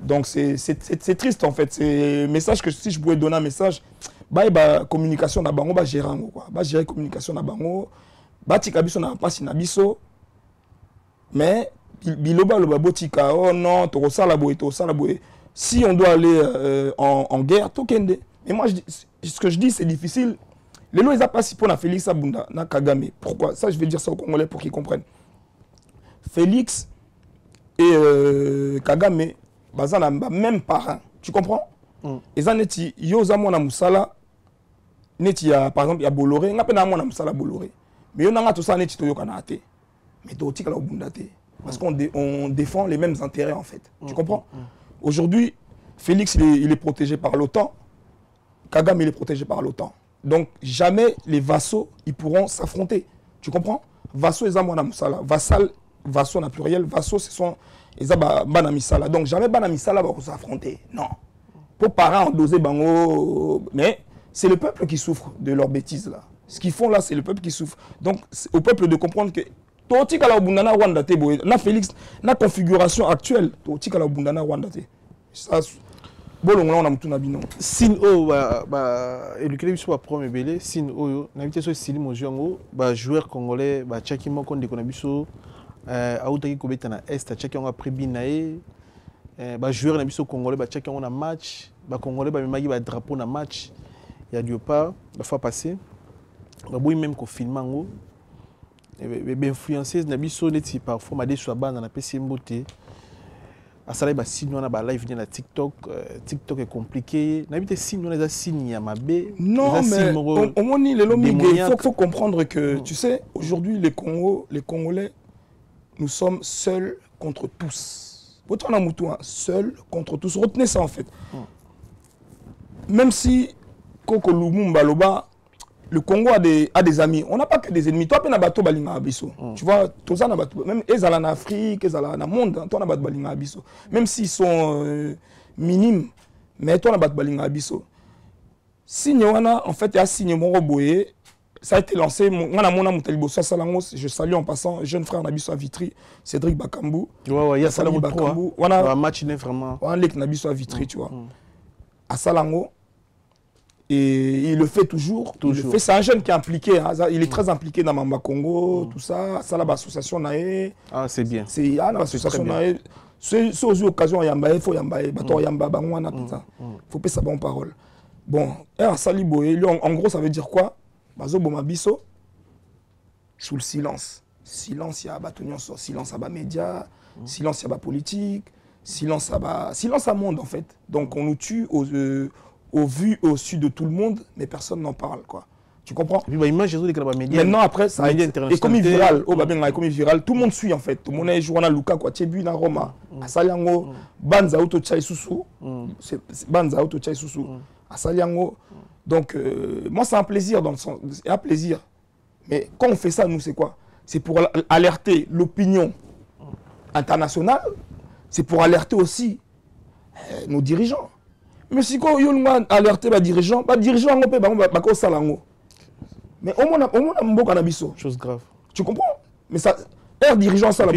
Donc, c'est triste en fait. C'est un message que si je pouvais donner un message, bah, communication na bango, bah, gérer quoi. Bah, gérer communication na bango. Bah, tika biso na pas si na biso. Mais, biloba le babotika, oh non, to sala boy, to sala boy. Si on doit aller en guerre, tout kende. Mais moi, ce que je dis, c'est difficile. Les lois, ils n'ont pas si pour Félix Abunda, na Kagame. Pourquoi? Ça, je vais dire ça aux Congolais pour qu'ils comprennent. Félix et Kagame, ils ont même parents. Tu comprends? Ils ont dit, ils ont Moussala, par exemple, il y a Bolloré, ils ont Moussala Bolloré. Mais ils ont tout ça, ils ont Kanate. Mais ils ont dit parce qu'on défend les mêmes intérêts, en fait. Tu comprends? Aujourd'hui, Félix, il est protégé par l'OTAN. Kagame, il est protégé par l'OTAN. Donc, jamais les vassaux, ils pourront s'affronter. Tu comprends? Vassaux, ils ont Moussala. Vassaux, na pluriel. Vassaux, ce sont ils ont Banamisala. Donc, jamais Banamisala va s'affronter. Non. Pour parents endoser Bango. Mais c'est le peuple qui souffre de leurs bêtises, là. Ce qu'ils font là, c'est le peuple qui souffre. Donc, c'est au peuple de comprendre que na Félix, na configuration actuelle, ça, Sin o éduquer biso ba premier belé sin oyo na bité so sili mojongo ba joueur congolais ba chaki moko ndeko na biso autaki kobeta na est chaki on a pris binae ba joueur na biso congolais ba chaki on a match ba congolais ba memaki ba drapeau na match ya diopa ba fois passé ba boy même ko filmango influenceuse na biso neti parfois ma desu bana na pesi mbote asala ba signe wana ba live na TikTok TikTok est compliqué na bité signe wana za signe ya mabe non mais au moins il faut comprendre que tu sais aujourd'hui les Congolais nous sommes seuls contre tous. Votre namoutou seul contre tous, retenez ça en fait. Même si Koko Lumumba Loba le Congo a des amis. On n'a pas que des ennemis. Toi, tu as bateau balinga abisso. Tu vois, tout ça, même Ezala en Afrique, Ezala dans le monde, toi, tu as bateau balinga abisso. Même s'ils sont minimes, mais toi, tu as bateau balinga abisso. Signe wana, en fait, il y a signe Moroboye. Ça a été lancé. Je salue en passant, jeune frère Nabiso à Vitry, Cédric Bakambou. Ouais, il y a Salango Bakambou. On a match vraiment. On a Nabiso à Vitry, tu vois. À Salango. Et il le fait toujours. C'est un jeune qui est impliqué. Hein. Il est très impliqué dans Mamba Congo, tout ça. Ça, l'association Nae. Ah, c'est bien. C'est l'association Nae. C'est aux occasions, il faut Yamba, Yamba, Bangwana, tout ça. Il faut payer sa bonne parole. Bon, en gros, ça veut dire quoi? Bazo Bomabiso, sous le silence. Silence, il y a Batonionso, silence à bas médias, silence, il y a bas politique, silence à monde, en fait. Donc, on nous tue au vu, au su de tout le monde, mais personne n'en parle, quoi. Tu comprends? Maintenant, après, ça a été comme viral. Comme viral, tout le monde suit, en fait. Tout le monde est joué à Luka, quoi. Tchebu, na Roma, à Saliango, Banza Auto Chai Susu. Banza Auto Chai Susu. À Saliango. Donc, moi, c'est un plaisir, dans le sens. C'est un plaisir. Mais quand on fait ça, nous, c'est quoi? C'est pour alerter l'opinion internationale. C'est pour alerter aussi nos dirigeants. Mais si on a alerté les dirigeants, mais au moins, on a chose grave. Tu comprends? Mais ça, dirigeant, ça, la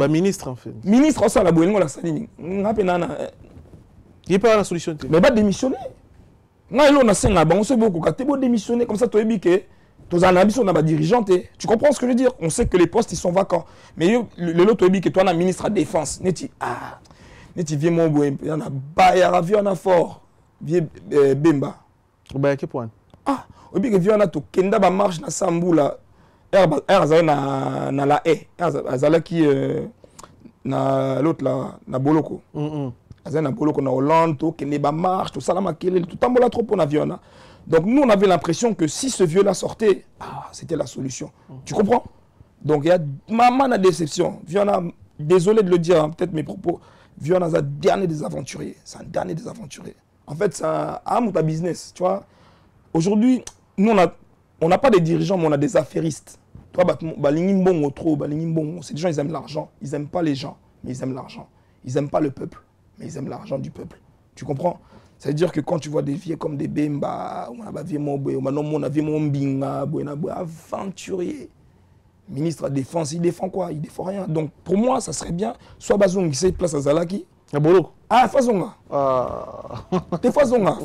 ministre, en fait. Ministre, ça, la il n'y a pas la solution. Mais pas démissionner. On sait beaucoup. Quand tu démissionner, comme ça, tu es dirigeant. Tu comprends ce que je veux dire? On sait que les postes, ils sont vacants. Mais le lot, tu es toi, un ministre à défense. Tu viens mon boy, il y en a pas, il y en a fort. Viens Bemba. À quel point? Ah, au bique viens na to kenda ba marche na Sambula. Na la haie. Azala qui na l'autre là na Boloko. Azala na Boloko na Hollande, to kende ba marche, tout ça là makele, tout tambola trop pour avion. Donc nous on avait l'impression que si ce vieux là sortait, c'était la solution. Tu comprends? Donc il y a maman na déception. Viens désolé de le dire, hein, peut-être mes propos. Viens c'est un dernier des aventuriers. C'est un dernier des aventuriers. En fait, c'est un business, tu vois. Aujourd'hui, nous, on n'a pas des dirigeants, mais on a des affairistes. Tu vois, c'est des gens, ils aiment l'argent. Ils n'aiment pas les gens, mais ils aiment l'argent. Ils n'aiment pas le peuple, mais ils aiment l'argent du peuple. Tu comprends? Ça veut dire que quand tu vois des vieux comme des Bemba, on a vu mon Binga, aventurier. Ministre de la Défense, il défend quoi? Il défend rien. Donc pour moi, ça serait bien, soit Bazoum qui sait place à Zalaki. Fazonga. T'es Fazonga.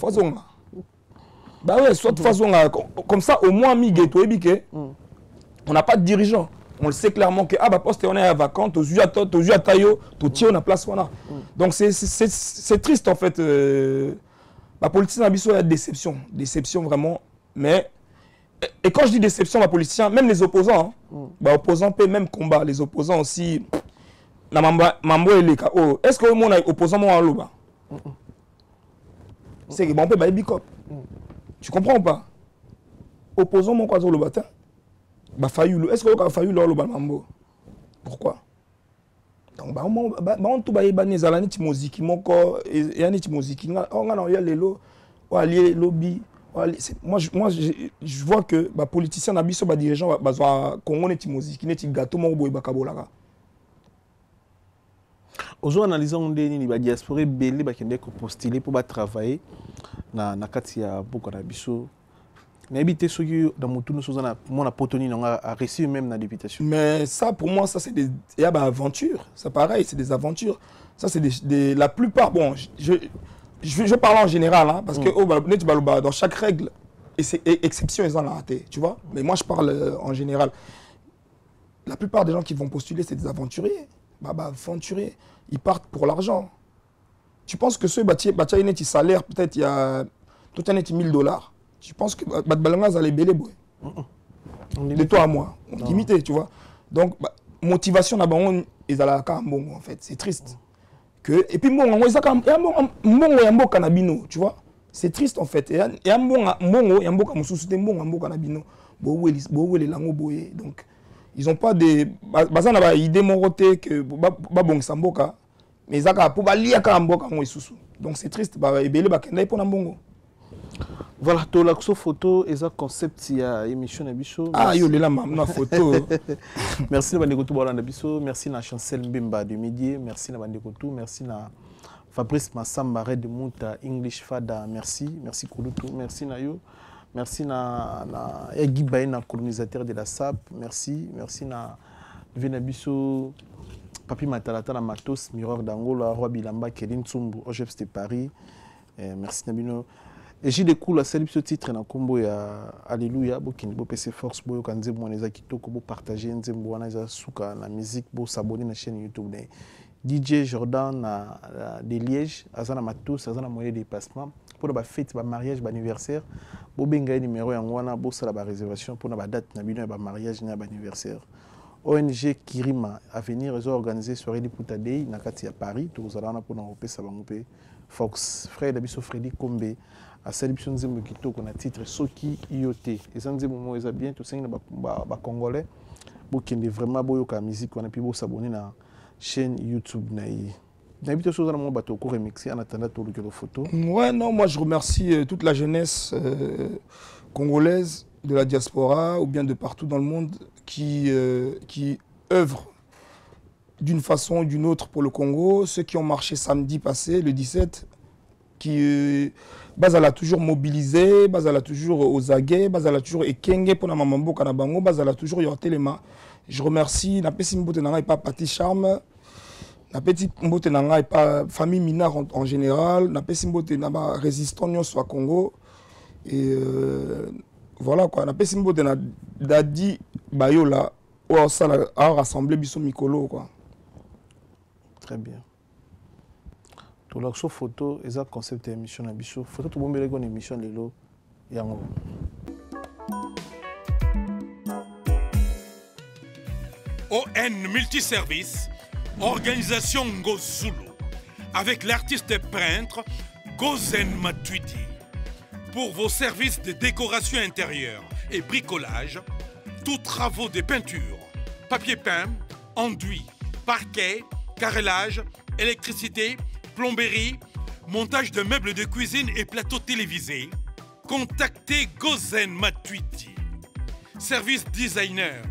Bah ouais, soit Fazonga. Comme ça, au moins, on n'a pas de dirigeant. On le sait clairement que poste on est vacant, tu joues à Tayo, tu on a place. Donc c'est triste en fait. La politique n'a pas de déception. Déception vraiment. Mais. Et quand je dis déception, les politiciens, même les opposants, opposants paient même combat. Les opposants aussi. Est-ce que mon opposant mon aloba? C'est que on peut bailler bicop. Tu comprends ou pas? Opposant mon quoi aloba ta? Est-ce que on failli l'aloba mambo? Pourquoi? Donc on tout bailler bani zalani timoziki mon corps et yani timoziki. On a eu lelo ou allié lobby. Moi, je vois que les politiciens, les dirigeants, les Congo, les gâteaux, les gâteaux. Aujourd'hui, analysons les diasporas belé qui ont postulé pour travailler dans la Katia Bokanabiso. N'habitez ceux qui dans mon tour mon apotoni a reçu même la députation. Mais ça, pour moi, ça c'est des aventures. C'est pareil, c'est des aventures. Ça c'est la plupart. Bon, je parle en général, hein, parce que dans chaque règle, exception, ils en ont raté, tu vois. Mais moi, je parle en général. La plupart des gens qui vont postuler, c'est des aventuriers. Aventuriers, ils partent pour l'argent. Tu penses que ceux qui salaire, peut-être il y a tout un $1000. Tu penses que Balanga allait belé, de toi à moi, on est limité, tu vois. Donc, motivation, ils allaient à bon, en fait, c'est triste. Et puis, tu vois, c'est triste en fait. Et un bon, donc, ils n'ont pas des. Idée moroté que bon samboka, mais ils ont pour lier à Mboka. Donc, c'est triste. Voilà, tu as une photo et un concept il y a émission Nabiso. Il y a une photo. Merci à Nabiso, merci à Chancel Mbemba de Midi, merci à Bandekotou, merci à Fabrice Massamba de Mouta English Fada, merci Kouloutou, merci Nayo, merci à Guy Baïna, colonisateur de la SAP, merci à Venabiso, Papi Matalata, la Matos, Miroir d'Angola, Roi Bilamba, Kéline Tsumbu, OGEPS de Paris, merci Nabino. Et j'ai découvert ce titre dans combo ya Alléluia, bo kini bo PC Force bo kanze mo neza kitoko bo partager nzembo wana za suka na musique bo s'abonner na chaîne YouTube ne DJ Jordan na de Liège azana matos azana moyen de déplacement pour ba fête ba mariage ba anniversaire bo benga numéro yango wana bo sala ba réservation pour na ba date na bino ba mariage na ba anniversaire. ONG Kirima à venir ils ont organisé soirée de Puta Day na kati ya Paris to zala na pona opesa bango pe Fox frère de biso Freddy Kombe à sélection nzembo kitoko na titre Soki Yote et nzembo mo eza bien to sengi na ba congolais bo kende vraiment boyo ka musique on a pi bo s'abonner na chaîne YouTube na yi. N'habite chose dans mon bateau ko remixer en attendant tout le photo. Ouais, non, moi je remercie toute la jeunesse congolaise de la diaspora ou bien de partout dans le monde qui œuvrent d'une façon ou d'une autre pour le Congo. Ceux qui ont marché samedi passé, le 17, qui Bazala toujours mobilisé, Bazala toujours aux aguets, Bazala toujours ekenge pour la mamambo kanabango, Bazala toujours yortelema. Je remercie Napesi Mbote Nanga et pas Pati Charme, Napesi Mbote Nanga et pas famille Minard en général, Napesi Mbote Nanga résistant soit Congo. Et voilà quoi, Napesi Mbote Nanga Dadi Bayola, ou ça a rassemblé Bisso Mikolo quoi. Très bien. Tout la photo, et ça concept émission na biso. Photo tout bon belle une émission lelo yango. ON Multiservice, organisation Ngozulu, avec l'artiste peintre Gozen Matuidi. Pour vos services de décoration intérieure et bricolage, tous travaux de peinture, papier peint, enduit, parquet, carrelage, électricité, plomberie, montage de meubles de cuisine et plateaux télévisés, contactez Gozen Matuidi. Service designer,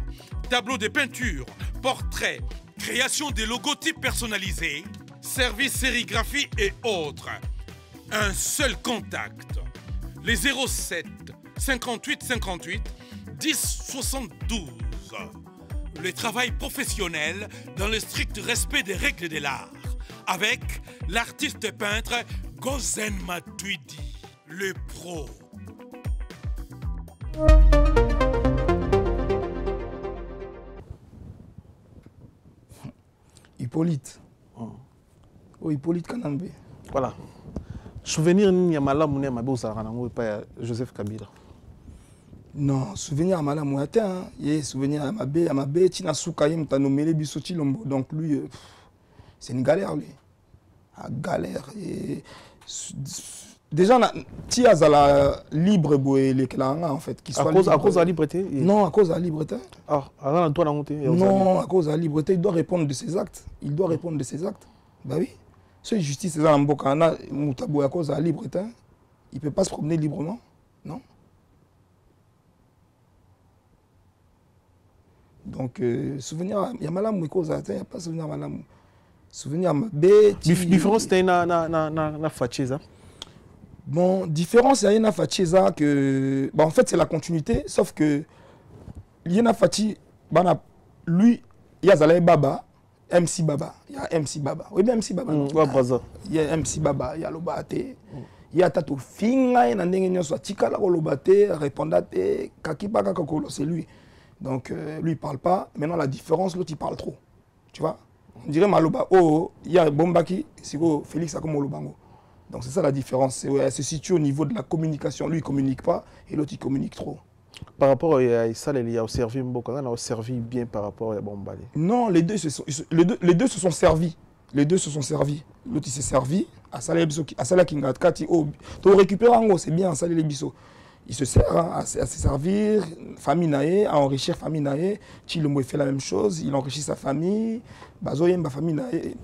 tableau de peinture, portrait, création de logotypes personnalisés, service sérigraphie et autres. Un seul contact. Les 07 58 58 10 72. Le travail professionnel dans le strict respect des règles de l'art. Avec l'artiste peintre Gozen Matuidi, le pro. Hippolyte. Oh, Hippolyte Kanambe. Voilà. Souvenir ni ya malamu ne mabe osala nango pa Joseph Kabila. Non, souvenir à malamu ate hein. Yé souvenir à mabe tina suka yem tanomele biso Chilombo. Donc lui c'est une galère lui. À galère et déjà ti azala libre boé les klanga en fait qui soit à cause de la liberté. Non, à cause de la liberté. Ah, avant toi nango te. Non, à cause de la liberté, il doit répondre de ses actes. Il doit répondre de ses actes. Bah oui. C'est justice, c'est ça, Mbokana, Moutabou, à cause de la liberté, il ne peut pas se promener librement, non? Donc, souvenir, il y a malam, mais cause, il n'y a pas souvenir malam. Souvenir, bête. Différence, c'est na Facheza. Bon, différence, il y a une Facheza que. Bah, en fait, c'est la continuité, sauf que. Il y a une Fachi, lui, il y a Zalaï Baba. MC Baba, il y a MC Baba. Oui, bien MC Baba. Il y a MC Baba, il y a Lobate. Il y a Tato Finga, il y a Nengenyo soit Tikala Lobate, Répondate, Kakipaka Kakolo, c'est lui. Donc lui il parle pas. Maintenant la différence, l'autre il parle trop. Tu vois? On dirait Maloba, oh, il y a Bombaki, c'est Félix Akomo Lobango. Donc c'est ça la différence. Elle se situe au niveau de la communication. Lui il communique pas et l'autre il communique trop. Par rapport à ça, il y a servi Mboka, on a servi bien par rapport à Bombali. Non, les deux se sont servis. Les deux se sont servis. L'autre il s'est servi à Sala Kingatkati. Oh, tu récupères en gros, c'est bien à Sala Lebiso. Il se sert à se servir, famille nae, à enrichir famille nae. Chilombo fait la même chose, il enrichit sa famille. Bazoyem ba famille nae.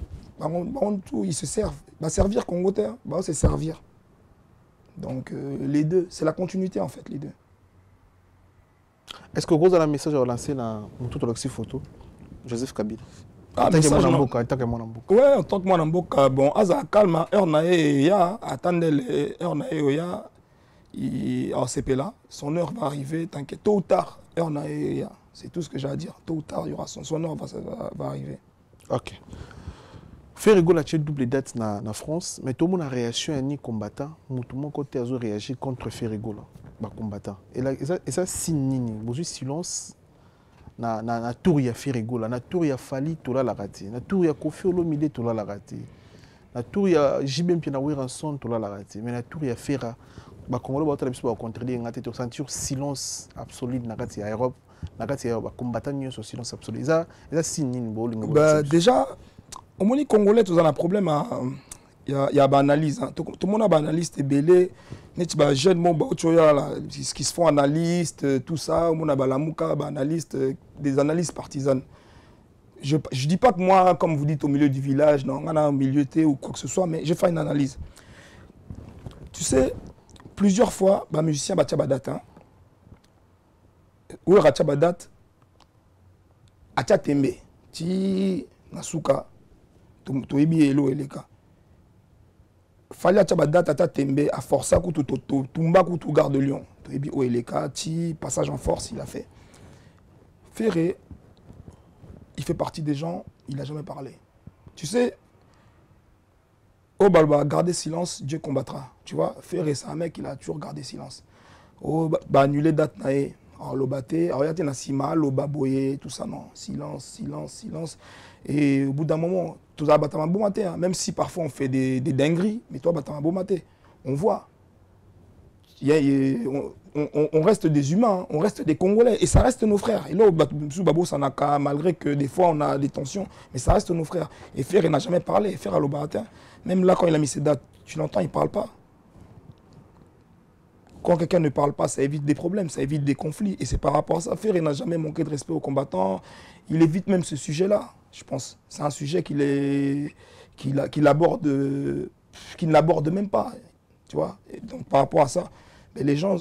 Tout, il se sert. Va servir Congo, bah c'est servir. Donc les deux, c'est la continuité en fait les deux. Est-ce que vous avez un message à lancer dans toute la photo Joseph Kabila? Ah, en tant que Mwanamboka. Ouais, en tant que Mwanamboka, bon, Aza calme, heure ya, attendez les heure ya, en CP là, son heure va arriver, t'inquiète, tôt ou tard, heure ya, c'est tout ce que j'ai à dire, tôt ou tard, il y aura son heure va arriver. Ok. Ferrigo a double date na France, mais tout le monde a réaction à ni combattant, tout le monde côté a réagi contre Ferrigo là, combattant. Et ça signe beaucoup silence na tour ya Ferrigo là, na tour ya Fali tout là la raté, na tour ya Kofi Olomide tout là la raté, na tour ya Jibem Pina Wiranson tout là la raté, mais na tour ya Ferra, Congolais ba tala biso ba contredire ngate to sentir silence absolu na kati ya Europe, na kati ya combattant nyo silence absolu. Et ça signe ni bolingo. Déjà au moins les Congolais, tous ont un problème. Il y a une analyse. Tout le monde a une analyse. Les jeunes, ce qui se font analystes, tout ça. Au monde a la mouka, analyste, des analyses partisanes. Je ne dis pas que moi, comme vous dites, au milieu du village, non, on a un milieu ou quoi que ce soit, mais je fais une analyse. Tu sais, plusieurs fois, les musiciens ont date. Ou le date, a tembe, ti nasuka. Toyebi elo eleka fali acha badata ata tembe a força ku tumba ku tu Gare de Lyon toyebi o eleka ti passage en force il a fait. Ferré il fait partie des gens, il n'a jamais parlé. Tu sais, oh bah garder silence, Dieu combattra. Tu vois, Ferré c'est un mec, il a toujours gardé silence. Oh bah annuler date nae alors l'obaté, alors il y a des sima, l'obaboye, tout ça non, silence, silence, silence. Et au bout d'un moment, tout ça battant un bon matin, même si parfois on fait des dingueries, mais toi battant un bon matin, on voit. On reste des humains, on reste des Congolais, et ça reste nos frères. Et là, Babo Sanaka, malgré que des fois on a des tensions, mais ça reste nos frères. Et Ferré n'a jamais parlé, Ferré à l'obaté, même là quand il a mis ses dates, tu l'entends, il ne parle pas. Quand quelqu'un ne parle pas, ça évite des problèmes, ça évite des conflits. Et c'est par rapport à ça. Ferré n'a jamais manqué de respect aux combattants. Il évite même ce sujet-là, je pense. C'est un sujet qu'il aborde, qu'il n'aborde même pas. Tu vois. Et donc par rapport à ça, mais les gens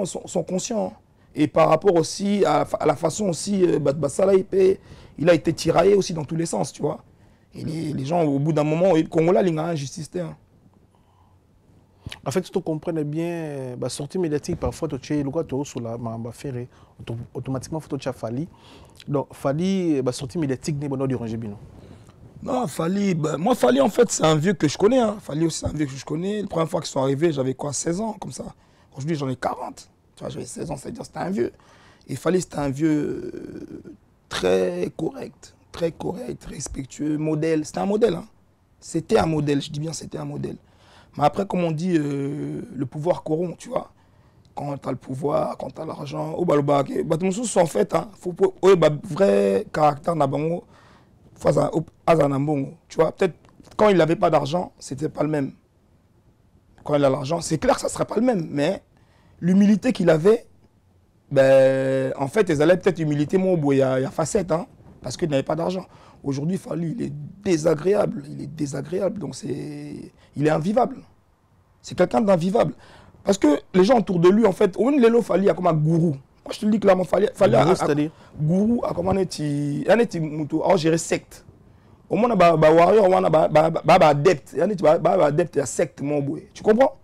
sont conscients. Et par rapport aussi à la façon aussi, Bassala, il a été tiraillé aussi dans tous les sens, tu vois. Et les gens, au bout d'un moment, Congolais, il y a une injustice. En fait, si tu comprends bien, la sortie médiatique, parfois, tu as le sur la Ferré, automatiquement, tu as Fali. Donc, Fali, la sortie médiatique n'est pas de Bino. Non, Fali, moi, Fali, en fait, c'est un vieux que je connais. Hein. Fali aussi, c'est un vieux que je connais. La première fois qu'ils sont arrivés, j'avais quoi, 16 ans, comme ça. Aujourd'hui, j'en ai 40. Tu vois, j'avais 16 ans, c'est-à-dire que c'était un vieux. Et Fali, c'était un vieux très correct, respectueux, modèle. C'était un modèle. Hein. C'était un modèle, je dis bien, c'était un modèle. Mais après, comme on dit, le pouvoir corrompt, tu vois. Quand tu as le pouvoir, quand tu as l'argent, en fait, il faut vrai caractère nabango, tu vois. Peut-être quand il n'avait pas d'argent, c'était pas le même. Quand il a l'argent, c'est clair que ça ne serait pas le même. Mais l'humilité qu'il avait, ben, en fait, ils allaient peut-être humilité, il y a facette, hein, parce qu'il n'avait pas d'argent. Aujourd'hui, Fali, il est désagréable. Donc il est invivable. C'est quelqu'un d'invivable. Parce que les gens autour de lui, en fait, on Lelo Fali a comme un gourou. Moi, je te le dis clairement, Fali a gourou a comme un gérer secte. Au moins, warrior, on a adepte. Adepte à secte, mon boy. Tu comprends?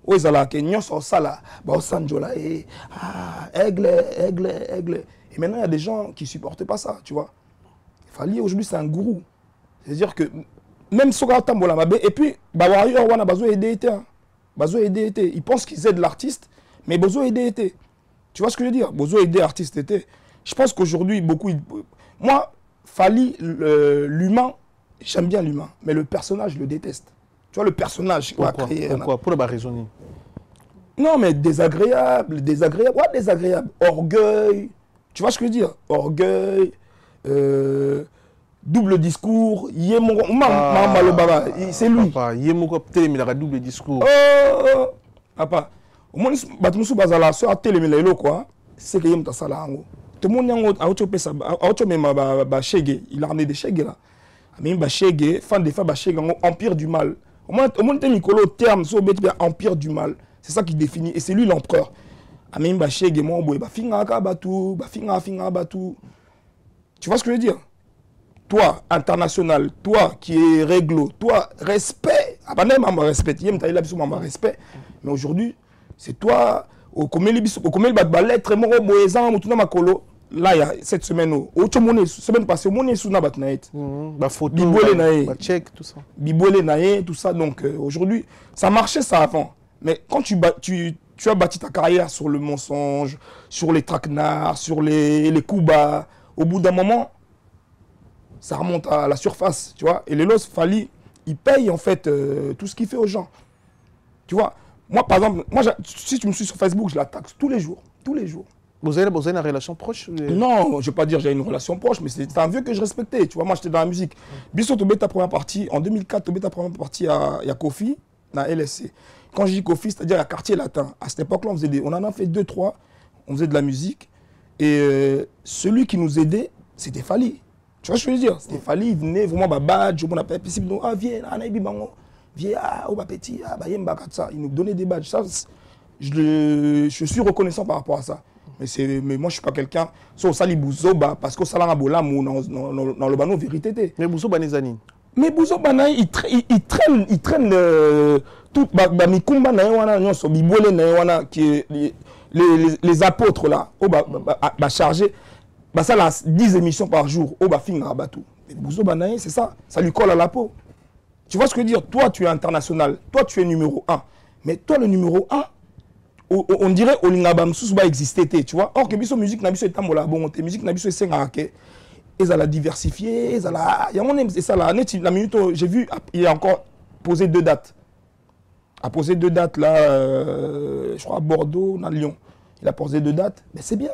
Oh, ils ont Kenyon sur ça là. Sanjola, aigle. Et maintenant, il y a des gens qui ne supportent pas ça, tu vois. Fali aujourd'hui c'est un gourou. C'est-à-dire que même Soga Tambola Mabé, et puis Warrior on a besoin d'aider. Ils pensent qu'ils aident l'artiste, mais besoin d'aider. Tu vois ce que je veux dire? Besoin d'aider l'artiste. Je pense qu'aujourd'hui, beaucoup. Moi, Fali, l'humain, j'aime bien l'humain, mais le personnage, je le déteste. Tu vois, le personnage. Pourquoi? Pour le raisonner. Non, mais désagréable. Ouais, désagréable. Orgueil. Tu vois ce que je veux dire? Orgueil. Double discours, c'est lui. Papa, il a double discours. Papa, au moins, c'est que tout le monde il a ramené des chègues là. Fan des femmes, empire du mal. Au moins, Nicolas, terme, empire du mal. C'est ça qui définit. Et c'est lui l'empereur. Tu vois ce que je veux dire? Toi, international, toi qui es réglo, toi, respect. Respect. Mais aujourd'hui, c'est toi, au lettre, là, il y a cette semaine, semaine passée, on est sous Nabat Naït. Photo, Bibole Naït. check, tout ça. Bibole Naït, tout ça. Donc aujourd'hui, ça marchait ça avant. Mais quand tu as bâti ta carrière sur le mensonge, sur les traquenards, sur les coups bas, au bout d'un moment, ça remonte à la surface, tu vois. Et les Los Fali, ils payent en fait tout ce qu'il fait aux gens. Tu vois, moi par exemple, si tu me suis sur Facebook, je l'attaque tous les jours. Tous les jours. Vous avez une relation proche? Non, je ne vais pas dire que j'ai une relation proche, mais c'est un vieux que je respectais. Tu vois, moi j'étais dans la musique. Bissot Tobé ta première partie, en 2004, Tobé ta première partie, il y a Kofi, dans LSC. Quand je dis Kofi, c'est-à-dire à Quartier Latin. À cette époque-là, on en a fait 2-3, on faisait de la musique. Et celui qui nous aidait, c'était Fali. Tu vois ce que je veux dire? C'était Fali, il venait vraiment, badge, on appelle, viens, Anaïbi Bango, viens, petit, il nous donnait des badges. Ça, je suis reconnaissant par rapport à ça. Mais moi, je ne suis pas quelqu'un. So, Sali Bouzoba, parce que Salah Bola, dans le bano, vérité. Mais Bouzoba Nezani. Mais Bouzoba, il traîne tout. Mikumba, les apôtres là, chargé, ça a 10 émissions par jour, mais Bouzoba, c'est ça, ça lui colle à la peau. Tu vois ce que je veux dire? Toi, tu es international, toi, tu es numéro 1. Mais toi, le numéro 1, on dirait que l'ingabam va exister, tu vois. Or que la musique n'a pas été tambola, bon, la musique n'a pas été sengake. Ils allaient diversifier, ils allaient. Il y a mon c'est ça là. La minute, j'ai vu, il a encore posé 2 dates. A posé 2 dates là, je crois à Bordeaux, à Lyon. Il a posé 2 dates, mais c'est bien.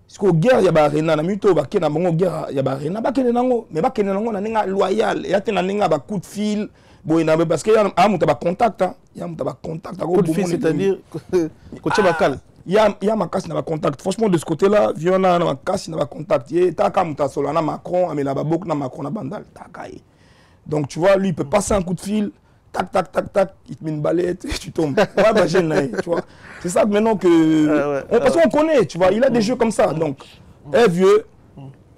Parce qu'au guerre, il y a des arena, la minute, il y a des guerre, il y a des arena, mais il y a des arena loyal, il y a des coup de fil. Bon, parce qu'il y a un contact. Il y a un contact. Coup de fil, c'est-à-dire il y a ma casse, il y a un contact. Franchement, de ce côté-là, il y a ma casse, il y a un contact. Il y a Macron, mais il y a Macron, bandal. Donc, tu vois, lui, il peut passer un coup de fil. Tac, tac, tac, tac, il te met une balette et tu tombes. Ouais, bah, tu vois. C'est ça maintenant que. Parce qu'on connaît, tu vois, il a des jeux comme ça. Donc, vieux,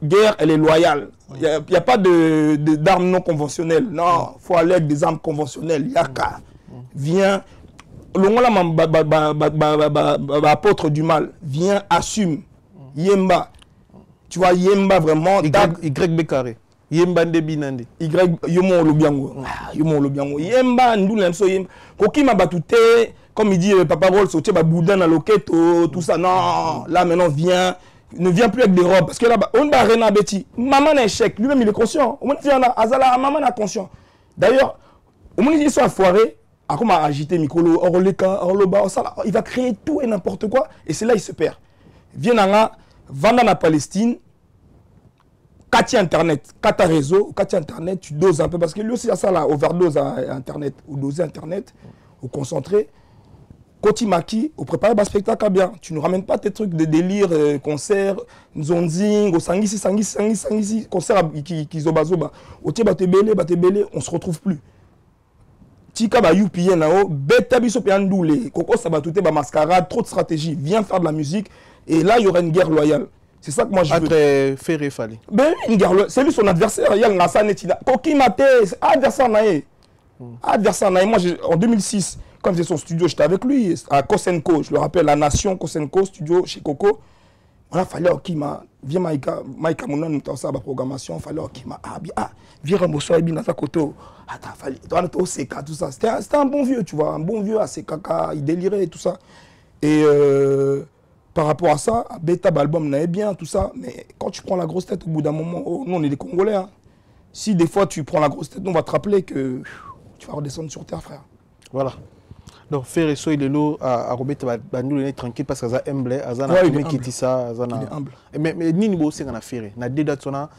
guerre, elle est loyale. Il n'y a pas d'armes non conventionnelles. Non, il faut aller avec des armes conventionnelles. Yaka, viens. Apôtre du mal, viens, assume. Yemba. Tu vois, Yemba vraiment. YB carré. Yemba nde binande. Yomo Lobiango. Yomo Lobiango. Yemba, nous l'aimons. Koki m'a batouté, comme il dit Papa Roll, sauter Boudin dans l'oketo, tout ça. Non, là maintenant, viens. Ne viens plus avec des robes. Parce que là, on va rien à Betty. Maman a un chèque. Lui-même, il est conscient. Au moins, Azala, maman est conscient. D'ailleurs, au moins, il soit foiré. À comment agiter Mikolo, Orleka, Orloba, il va créer tout et n'importe quoi. Et c'est là il se perd. Viens là, va dans la Palestine. Katia Internet, Kata réseau, Katia Internet, tu doses un peu. Parce que lui aussi, il y a ça là, overdose à Internet. Ou doser Internet, ou concentrer. Kotimaki, au préparer un spectacle bien. Tu ne ramènes pas tes trucs de délire, concert, zonzing, au sangisi, concert qui zoba. Au tiers, batebele, on se retrouve plus. Tika ba yupiye nao, beta biso pe andoule, koko sabatouté ba mascarade, trop de stratégie, viens faire de la musique et là il y aura une guerre loyale. C'est ça que moi je veux. Entre Ferré Fali. Ben une guerre loyale, c'est lui son adversaire, il y a ngasa netida. Koki mate, adversaire nae. Adversaire nae, moi en 2006, quand j'ai son studio, j'étais avec lui à Kosenko, je le rappelle, la Nation Kosenko studio chez Coco. On a fallu Okima, viens Maïka Mounan nous ça la programmation, fallait Okima, viens Ramboso et Binata Koto. Attends, fallait tout ça. C'était un bon vieux, tu vois, un bon vieux, assez caca, il délirait et tout ça. Et par rapport à ça, Beta Balbum n'avait bien, tout ça, mais quand tu prends la grosse tête au bout d'un moment, nous on est des Congolais. Hein. Si des fois tu prends la grosse tête, on va te rappeler que tu vas redescendre sur terre, frère. Voilà. Donc, faire so il est là à Robert Bandou est tranquille parce qu'il est humble, il est humble. Mais ni niveau c'est qu'on a fait. Na deux dates on a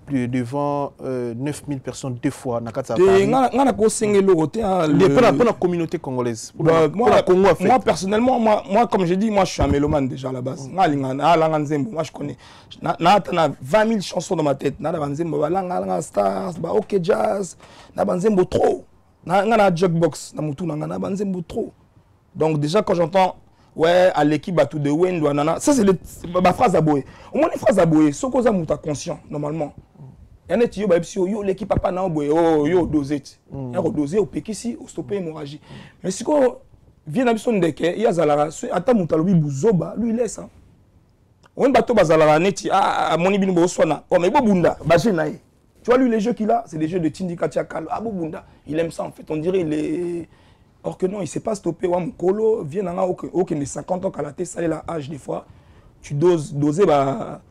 plus devant 9000 personnes 2 fois na katsa. On a conseillé le côté pour la communauté congolaise. Moi personnellement moi comme j'ai dit moi je suis un mélomane déjà à la base. Moi je connais. Na 20 000 chansons dans ma tête. Na banzembo balanga stars, ba OK jazz, na banzembo trop. Na jukebox na mutu na banzembo trop. Donc déjà quand j'entends ouais à l'équipe à tout de Wendo nana, ça c'est ma phrase à boyer. Au moins une phrase à boyer, ce qu'on a muta conscient normalement. Y en a qui yo l'équipe papa na boyer oh yo dosé. Ya dosé au pekisi au stopper hémorragie. Mais si qu'on vient na biso ndeke, ya zalara ata muta lobi buzoba, lui il laisse hein. On bateau bazala neti ah moni bino boswana. Oh mais bobunda, bagé nae. Tu vois lui les jeux qu'il a, c'est des jeux de Tindika Tiakal. Ah bobunda, il aime ça en fait. On dirait il est or que non, il s'est pas stoppé wa mukolo, vient nanga aucun de 50 ans kalaté ça est la âge des fois. Tu doser ba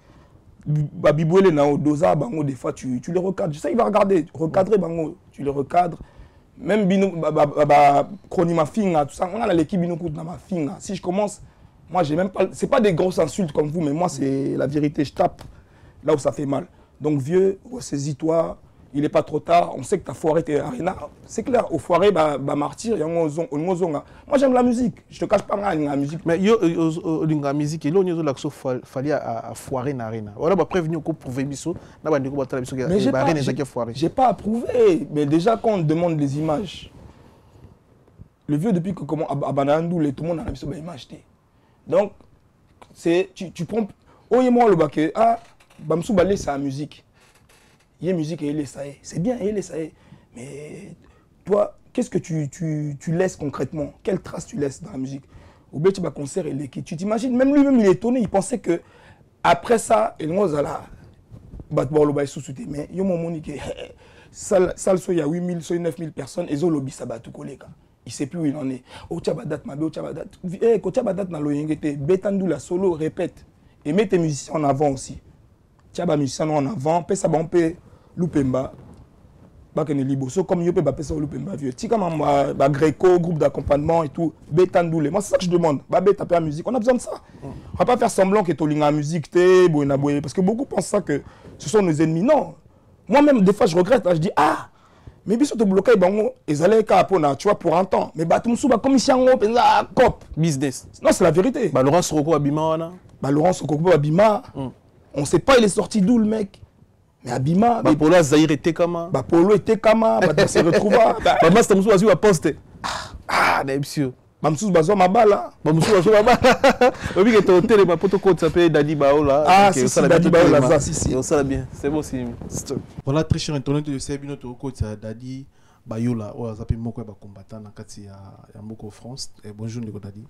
bibouele na dosa bango des fois tu les recadres. Ça il va regarder, recadrer bango, tu les recadres. Même bino chronima finga tout ça, on a l'équipe bino kout na ma finga. Si je commence moi, j'ai même pas. C'est pas des grosses insultes comme vous, mais moi, c'est la vérité. Je tape là où ça fait mal. Donc, vieux, ressaisis-toi. Il n'est pas trop tard. On sait que tu as foiré tes arénas. C'est clair, au foiré, martyr, il y a un. Moi, j'aime la musique. Je te cache pas la musique. Mais la musique, il y a l'action fallait à foirer une arena. Voilà, prévenir qu'on prouve biso. Mais j'ai pas approuvé. Mais déjà, quand on demande des images, le vieux, depuis que comment à Banandou, tout le monde a des images. Donc, tu prends. Oh, et moi, le bac, ah, Bamsou Balé, c'est la musique. Il y a musique et il est ça. C'est bien, il est ça. Mais toi, qu'est-ce que tu laisses concrètement? Quelle trace tu laisses dans la musique? Au bout, tu vas concert et l'équipe. Tu t'imagines, même lui-même, il est étonné. Il pensait que après ça, il nous a là. Mais il y a un moment où il y a 8 000, 9 000 personnes et ils ont lobby ça va tout coller. Il ne sait plus où il en est. Oh, tu as badat, ma belle, tu as badat. Quand tu as badat dans l'oyengete, Betandou la solo, répète. Et mets tes musiciens en avant aussi. Tu as des musiciens en avant, pèse ça, on peut loupemba. Bakene liboso, comme il peut pèse ça, loupemba vieux. Tu comme un Gréco, groupe d'accompagnement et tout. Betandou les. Moi, c'est ça que je demande. Babé, taper la musique. On a besoin de ça. On ne va pas faire semblant que tu as la musique, parce que beaucoup pensent ça que ce sont nos ennemis. Non. Moi-même, des fois, je regrette. Je dis, ah! Mais bien sûr, tu bloques, ils allaient tu vois, pour un temps. Mais tu me comme ici, cop. Business. Non, c'est la vérité. Laurent Sokoko Abima, Laurent Sokoko Abima, on ne sait pas, il est sorti d'où le mec. Mais Abima. Polo Zahir était comment? Polo était comment? On se retrouva. Maman, c'est Moussou Azou à poster. Ah, monsieur. Mamsous Bazo Mabala. Mamsous Bazo Mabala. Oui, que ton télé, ma pote code s'appelle Dadi Baola. Ah, si, Dadi Baola, si. On sait bien. C'est bon, si. Voilà, très cher internet de Sebino, ton code, c'est Dadi Baola. On s'appelle Moko combattant dans Kati à Moko France. Bonjour, Nico Dadi.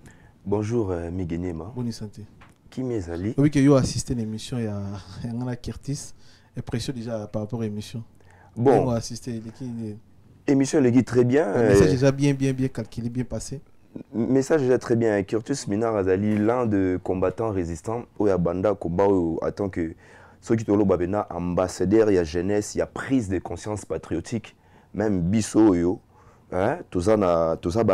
Bonjour, Migenema. Bonne santé. Qui m'est allé? Oui, que vous assisté à l'émission, il y a un Curtis. Et pression déjà par rapport à l'émission. Bon. On a assisté. Émission, le guide très bien. Le message déjà bien calculé, bien passé. Message déjà très bien. Curtis Minard Azali, l'un de combattants résistants, au Yabanda, Koba, attend que ceux qui sont là, ambassadeur, il y a jeunesse, il y a prise de conscience patriotique, même Bisso, yo, tout ça,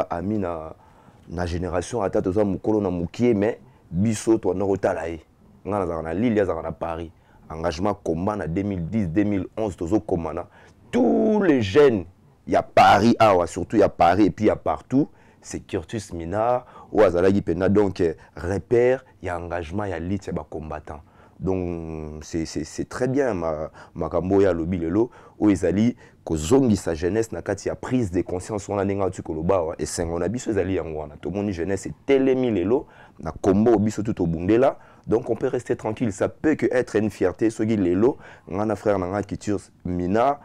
ami na génération, ata tout ça, mukolo na mukie, mais Bisso, toi, non, otalae, na Lille, na Paris, engagement combat na 2010, 2011, tout ça, combat, tous les jeunes, il y a Paris, surtout il y a Paris et puis il y a partout. C'est Curtis Minard, ou Azalagi Pena, donc repère, il y a engagement, il y a lutte, il y a combattant. Donc c'est très bien, ma Kamboya Lobi Lelo, où Ezali, que zongi sa jeunesse, il y a prise de conscience, on a n'enga tu koloba, et c'est on a biso Ezali Yangwana. Tout le monde jeunesse est télémi Lelo, na combo biso tout au Bundela, donc on peut rester tranquille, ça peut que être une fierté, ce qui Lelo, on a frère Nanga Curtis Minard,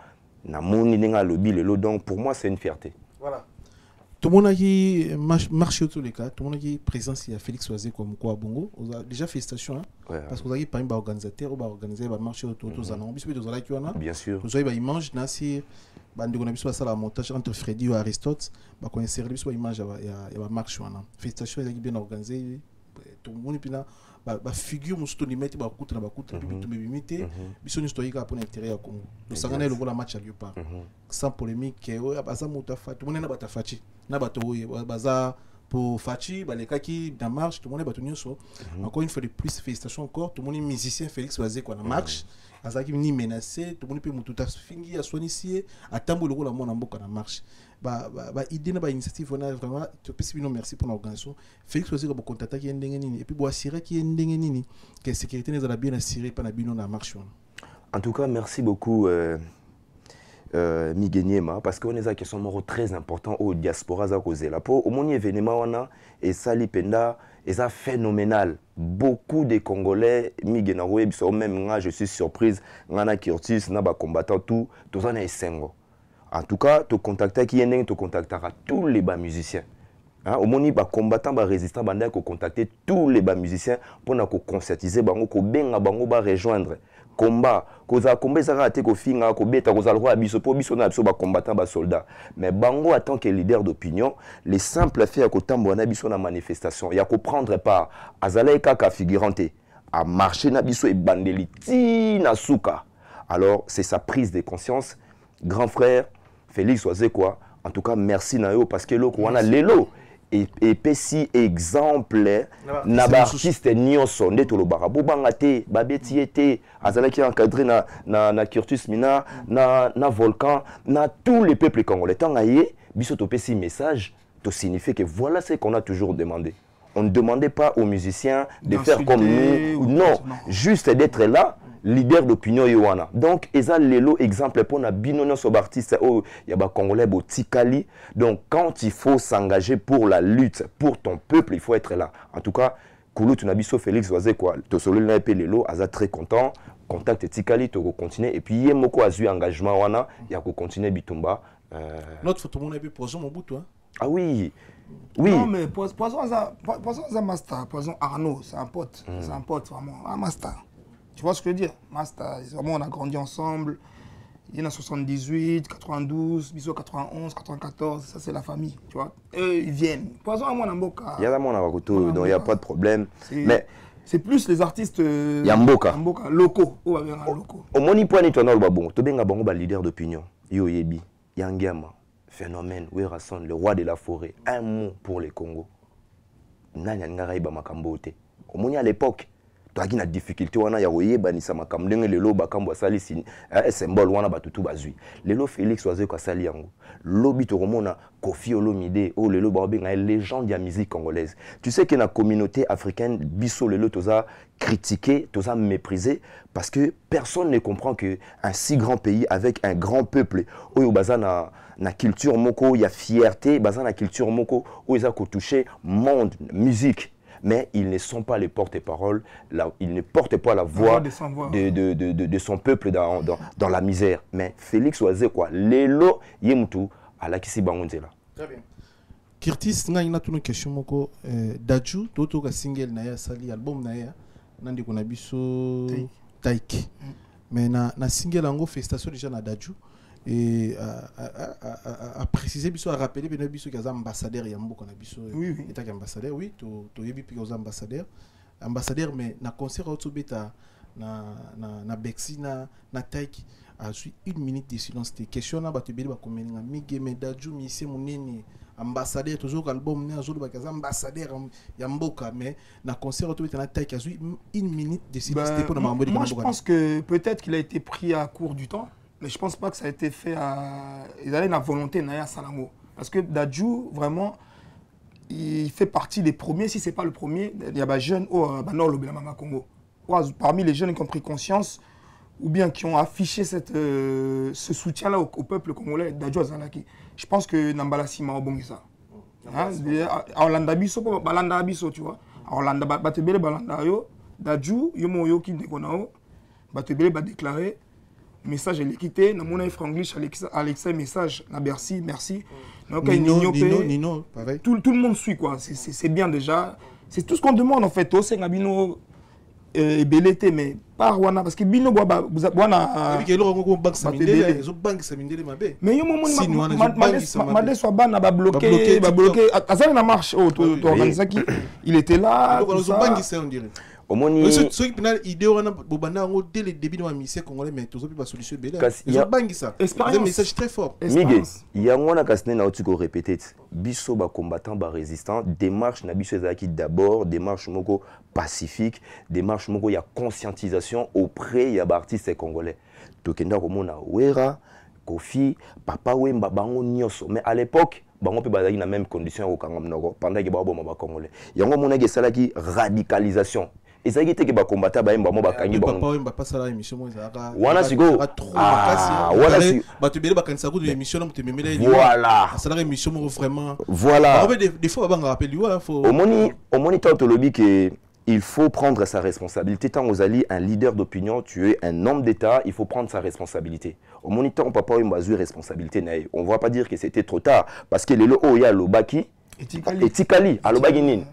na moni n'enga Lobi Lelo, donc pour moi c'est une fierté. Voilà. Tout le monde qui marche tous les cas, tout le monde qui est présent, il y a Félix Oazé comme quoi Bongo. Déjà félicitations, hein, ouais, parce que vous avez pas un organisateur, vous avez organisé un marché autour de Zanon. Bien sûr. Vous avez une image, si vous avez un montage entre Freddy et Aristote, vous connaissez une image, il y a un marché. Félicitations, vous avez bien organisé. Tout le monde est figure musto limite ba kuta na bakuta bitu bimite biso historique pour l'intérêt ya Congo le sangana le la match à Léopard sans polémique abaza mutafa tout le monde na batafachi na bato baza pour Fachi balekaki dans marche tout le monde bato nyonso encore une fois de plus félicitations encore tout le monde musicien Félix Oazé quoi na marche azaki ni menacé tout le monde peut mututa fingi ya soigner atambo le la mona mboka na marche idée na initiative on a vraiment tu peux dire merci pour l'organisation Félix Oazé ko contacter qui ndenge nini et puis bo assurer qui ndenge nini que sécurité n'est bien assurée pas na bino na marche. En tout cas merci beaucoup Migenyema parce qu'on est à question moro très important au diaspora za kozela pour au moni événement wana et sali penda et ça phénoménal beaucoup de Congolais Migena biso même nga je suis surprise ngana Curtis na ba combattant tout ça na esengo. En tout cas, tu contactes qui est te contactera tous les bas musiciens. Hein, au moni ba combattant ba résistant banda ko contacter tous les ba musiciens pour na ko concertiser bango ko benga bango ba rejoindre combat koza combat ça raté ko finga ko beta koza roi biso po biso na biso ba combattant ba soldat mais bango en tant que leader d'opinion les simples faits ko tambo na biso na manifestation ya ko prendre part azala kaka figurante à marcher na biso e bandeli ti na suka. Alors c'est sa prise de conscience grand frère Félix Oazekwa. En tout cas merci na yo parce que lo ko wana lelo et pesi exemple na ba artiste nyonso nde to lo barabo bangate babeti été azalaki encadré na Curtus Mina na Volcan na tous les peuples congolais tanga yé biso to pesi message to signifie que voilà ce qu'on a toujours demandé. On ne demandait pas aux musiciens de faire comme nous, non, juste d'être là, leader d'opinion yowana. Donc eza lelo exemple pour na binono so artiste oh ya ba congolais bo tikali. Donc quand il faut s'engager pour la lutte pour ton peuple, il faut être là. En tout cas, Koulou Tunabiso Félix Oazekwa to solo na pe lelo aza très content. Contact tikali to continuer et puis yemoko azu engagement wana ya ko continuer bitumba. Notre photo mon épée poison mon bout hein. Ah oui. Oui. Non mais Poison ça master, Poison Arnaud, c'est un pote, vraiment, un master. Tu vois ce que je veux dire? Master, vraiment on a grandi ensemble. Il y en a 78, 92, Biso 91, 94, ça c'est la famille, tu vois. Eux ils viennent. Poison à moi Namboka. Il y a mon Abakoto, donc il n'y a pas de problème. Mais c'est plus les artistes Yamboka locaux. Au moni point ni tonal babon, to benga bango ba leader d'opinion. Yo yebi, Yangiama, phénomène, Werason, le roi de la forêt, un mot pour les Congo. Nanya ngarai ba makambote. Au moni à l'époque to agina difficulté wana ya oyeba ni sama kamdenge lelo bakambo asali sin symbole wana batutu bazui lelo Félix Oazekwa asali yango lobi to komona Kofi Olomide o lelo ba benga légende ya musique congolaise. Tu sais que na communauté africaine biso lelo toza critiqué, toza méprisé parce que personne ne comprend que un si grand pays avec un grand peuple oyo bazana na culture moko ya fierté bazana culture moko oyo za ko toucher monde musique. Mais ils ne sont pas les porte-parole, ils ne portent pas la voix de son peuple dans la misère. Mais Félix Oazekwa, lelo yemutu ala kisi bangonzela. Très bien. Curtis, nga ina tunu question moko Daju toto ka single na ya sali album na ya nandi ko na biso Taiki. Mais na single ango festation déjà na Daju et à préciser biso à rappeler beno biso kaza ambassadeur ya mboka na biso état ambassadeur oui to yebi pi kaza ambassadeur mais na concert auto beta na Bexi na Taiki a suit 1 minute de silence te question na ba te beli ba komeninga mige me Daju mi se munene ambassadeur toujours album na zo ba kaza ambassadeur ya mboka mais na concert auto beta na Taiki a suit 1 minute de silence te pour na mambo de moi je pense que peut-être qu'il a été pris à court du temps. Mais je pense pas que ça a été fait à... Ils avaient la volonté Naya Salango. Parce que Daju, vraiment, il fait partie des premiers. Si ce n'est pas le premier, il y a des jeunes au Nord Lobelama Congo. Parmi les jeunes qui ont pris conscience ou bien qui ont affiché ce soutien-là au peuple congolais, Daju Azalaki. Je pense que Nambala Sima Obongisa. Orlando Abiso, Balanda Abiso, tu vois. Orlando Batebele Balanda Yo, Daju, Yomo Yoki Dekonao, Batebele va déclarer. Message l'équité, na mon franglish Alexa message na Bercy, merci. Nino, pareil. Tout le monde suit quoi, c'est bien déjà. C'est tout ce qu'on demande en fait. Aussi Ngabino belete mais pas wana parce que bino wana mais yo made soit bana ba bloqué azali na marche to organiser qui il était là au moni ceux qui prennent idée wana bobanda ngo dès le début de la mission congolais mais tozo pas solution belé ils ont bangi ça un message très fort mige yango na kasne na otiko répéter biso ba combattant ba résistant démarche na biso ezaki d'abord démarche moko pacifique démarche moko ya conscientisation auprès ya ba artistes congolais tokenda komona Wera Kofi Papa Wemba bango nyoso mais à l'époque bango pe bazaki na même condition au Kangam Noko pendant que ba bomba congolais yango mona ke salaki radicalisation. Et ça qui était que ba combattre ba mba mo ba kangi ba papa mba pas la émission mo ezaka wana sigo voilà ba tu bele ba kanisa ko de émission na te memela voilà ça la émission mo vraiment voilà des fois ba rappelle voilà faut au moni tant lobby que il faut prendre sa responsabilité. Tant aux alliés, un leader d'opinion, tu es un homme d'État, il faut prendre sa responsabilité. Au moniteur, on ne peut pas avoir une responsabilité. On ne va pas dire que c'était trop tard. Parce que le Oya Lobaki, etikali alobaki nini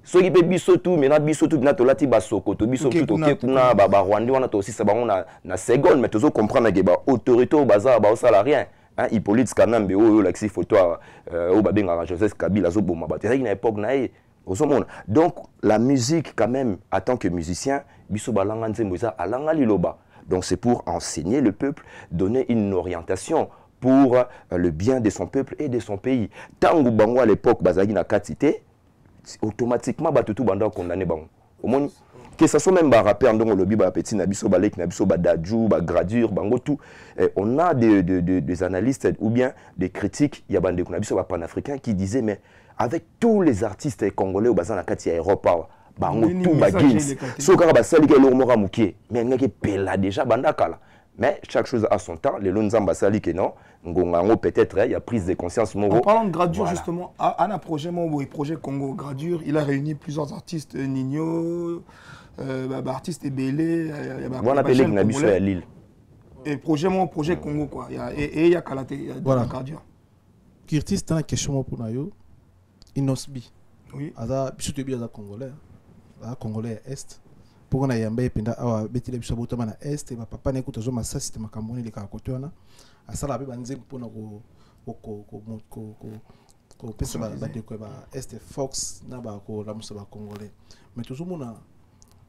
soki pe biso tu mena biso tu na tolati basoko to biso tu toke kuna ba Rwanda wana to aussi ça bango na seconde mais tozo comprendre que ba autorité au bazar ba osala rien hein Hippolyte Kanambe oyo laxi photo au babenga Joseph Kabila zo boma ba terre na époque na donc la musique quand même en tant que musicien biso balanga nzembo za alanga liloba donc c'est pour enseigner le peuple donner une orientation pour le bien de son peuple et de son pays tangu bango à l'époque bazaki na katité automatiquement batutu banda condamné bango omoni que ça soit même ba rappeur ndongo lobi ba petit na biso balek na biso ba dadju ba gradure bango tout on a des analystes ou bien des critiques ya bande na biso ba panafricains qui disaient mais avec tous les artistes congolais au bazan na kati ya Europe bango tout ba gins so kaka ba sali ke lormora mukie mais ngaki pela déjà banda kala mais chaque chose a son temps les lonzamba sali que non ngongango peut-être il y a prise de conscience moro. En parlant de Gradure voilà. Justement à un projet projet Congo Gradure il a réuni plusieurs artistes Nino artistes Ebélé voilà pelé na biso ya Lille et projet Congo quoi et il y a Kalaté voilà Gradure Kirtis t'as une question pour nayo Inosbi oui aza biso te bi aza congolais est pour na yamba ependa awa betile biso botama na est ba papa na ekuta zo masa système makamboni le ka koto wana asala be banze mpona ko pesa ba de ko ba est Fox na ba ko la musa ba congolais mais toujours mona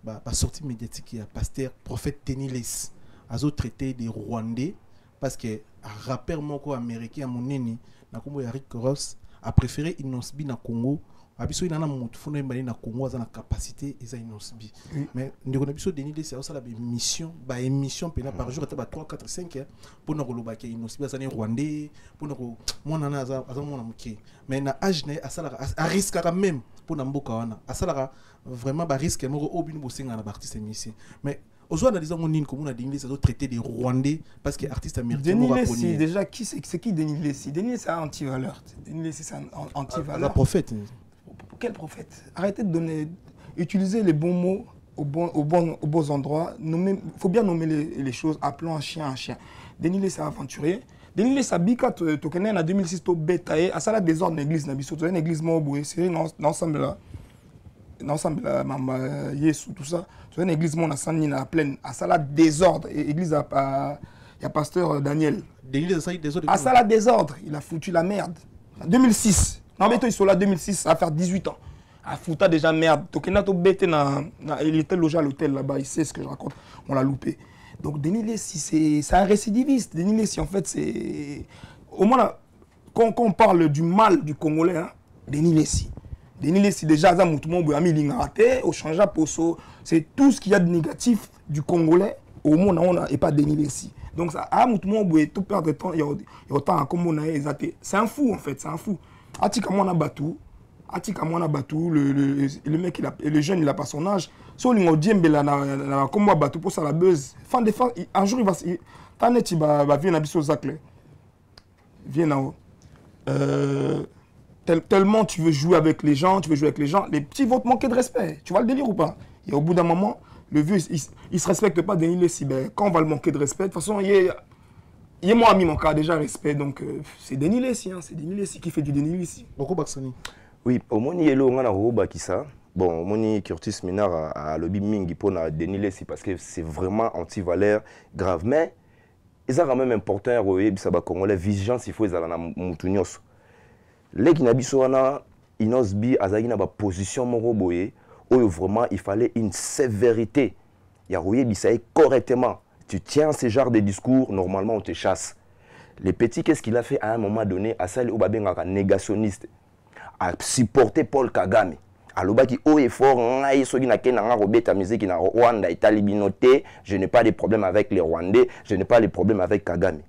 ba sortie médiatique ya pasteur prophète Teniles azo traité des Rwandais parce que rappeur moko américain monene na kombo ya Rick Ross a préféré Inosbi na Congo abiso ina na mutu funa mbali na Congo za na capacité eza Inosbi mais ndeko na biso Denis Lesi osala ba émission pena par jour ta ba 3 4 5 pour na koloba ke Inosbi za ne Rwandais pour na ko mona na za mona muke mais na âge ne asala a risque quand même pour na mboka wana asala vraiment ba risque moko obinu bosenga na artiste musicien mais aux analysant mon ligne comme on a dit les autres traités des Rwandais parce que artiste américain Denis Lesi déjà c'est qui Denis Lesi Denis c'est un anti-valeur Denis Lesi c'est un anti-valeur un prophète quel prophète arrêtez de donner utiliser les bons mots aux bons endroits il faut bien nommer les choses appelons un chien Denis Lesi c'est aventurier Denis Lesi abika to kenena en 2006 to betaye à ça la désordre l'église na biso to une église mo boye c'est ensemble là mama Yesu tout ça c'est une église mon asani na pleine à ça la désordre église il y a pasteur Daniel à ça la désordre il a foutu la merde en 2006 non mais toi ils sont là 2006 ça va faire 18 ans a foutu déjà merde tokena to bête il était logé à l'hôtel là-bas il sait ce que je raconte on l'a loupé donc Denis Lesi c'est un récidiviste Denis Lesi en fait c'est au moins quand on parle du mal du Congolais hein, Denis Lesi déjà ça mutumo boyami lingate au changea poso c'est tout ce qu'il y a de négatif du Congolais au monde on a et pas Denis Lesi donc ça a mutumo boy tout perdre de temps il y a autant comme on a exacté c'est un fou en fait c'est un fou atika mona batu le mec le jeune il a pas son âge so lingo diembela na comme moi batu pour ça la buzz fan un jour il va taneti va venir na biso zakle viens là-haut tellement tu veux jouer avec les gens, les petits vont te manquer de respect. Tu vois le délire ou pas? Et au bout d'un moment, le vieux, il se respecte pas Denis Lesi. Ben, quand on va le manquer de respect, de toute façon, il est mon ami, mon cas déjà respect. Donc, c'est Denis Lesi, hein, c'est Denis Lesi qui fait du Denis Lesi. Beaucoup Baksani. Oui, au moni yelo on a roba qui ça. Bon, au moni Curtis Minard a lobby mingi pour Denis Lesi parce que c'est vraiment anti-valeur grave. Mais, ils ont quand même important, ça va comme la vigilance, il faut les aller dans Moutunios. Les Guinabissoana, Inosbi, Azagi na ba position moro boye, où vraiment il fallait une sévérité. Yarouye Bissaye correctement. Tu tiens ce genre de discours, normalement on te chasse. Les petits, qu'est-ce qu'il a fait à un moment donné à celle où Babengaka négationniste, à supporter Paul Kagame. À l'oba qui haut et fort, je n'ai pas de problème avec les Rwandais, je n'ai pas de problème avec Kagame.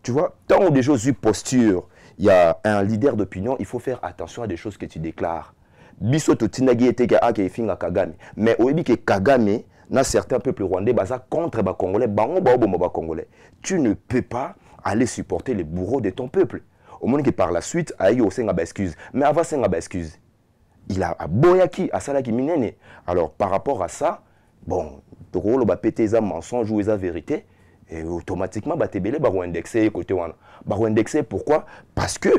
Tu vois, tant des choses eu posture. Il y a un leader d'opinion, il faut faire attention à des choses que tu déclares. Bisoto Tinagi était à Kagame. Mais au que Kagame, dans certains peuples rwandais, contre les Congolais, Congolais. Tu ne peux pas aller supporter les bourreaux de ton peuple. Au moins que par la suite, il y a une excuse. Mais avant, c'est une excuse. Il a boyaki, à Salaki Minene. Alors, par rapport à ça, bon, tu as pété les mensonges ou les vérités. Et automatiquement, tu as indexé côté wana. Indexé pourquoi? Parce que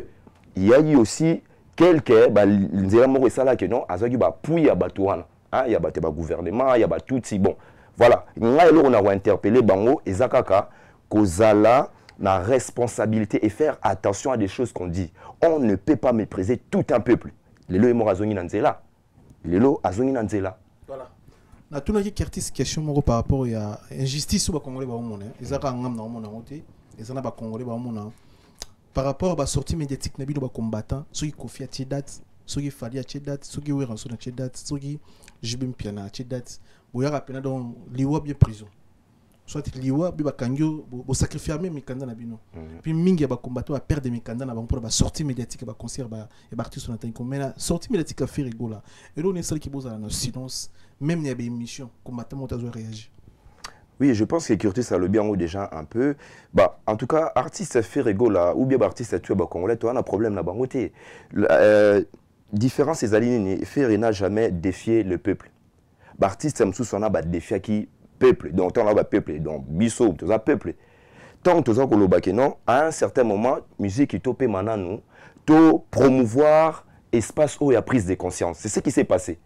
il y a eu aussi quelque nzela moko esala ke non azaki ba puya bato wana hein ya bato ba gouvernement ya ba tuti bon voilà ngai eloko na ko interpeller bango ezakaka kozala la responsabilité et faire attention à des choses qu'on dit. On ne peut pas mépriser tout un peuple. Lelo emo azongi nanzela. Lelo azongi nanzela. Voilà. Na tuna ki Curtis question moko par rapport à injustice ba congolais ba omona. Ezaka ngam na omona ngote. Ezana ba congolais ba omona. Par rapport à la sortie médiatique na bino ba combattant, ceux qui Kofi a date, ceux qui Fali a date, ceux qui Weranso na date, ceux qui Jibim Piana a date. Boya rapena dans liwa bien prison. Soit liwa biba kangyo bo sacrifier même mikanda na bino puis mingi ba combattre ba perdre mikanda na bango pour ba sortie médiatique ba concert ba et artiste na tanko mais la sortie médiatique a fait rigola et là on est seul qui pose dans silence même il y a des émissions combattant montazo réagir. Oui, je pense que Curtis a le bien déjà un peu. Bah, en tout cas, artiste fait rigola ou bien artiste tu es congolais, tu as un problème là-bas. Différence ces alignes, Ferré n'a jamais défié le peuple. Bah, artiste Msou Sona ba défier qui peuple, donc on a peuple, donc biso, tout ça peuple. Tant que ça que non, à un certain moment, musique qui topé maintenant nous, to promouvoir espace où il y a prise de conscience. C'est ce qui s'est passé.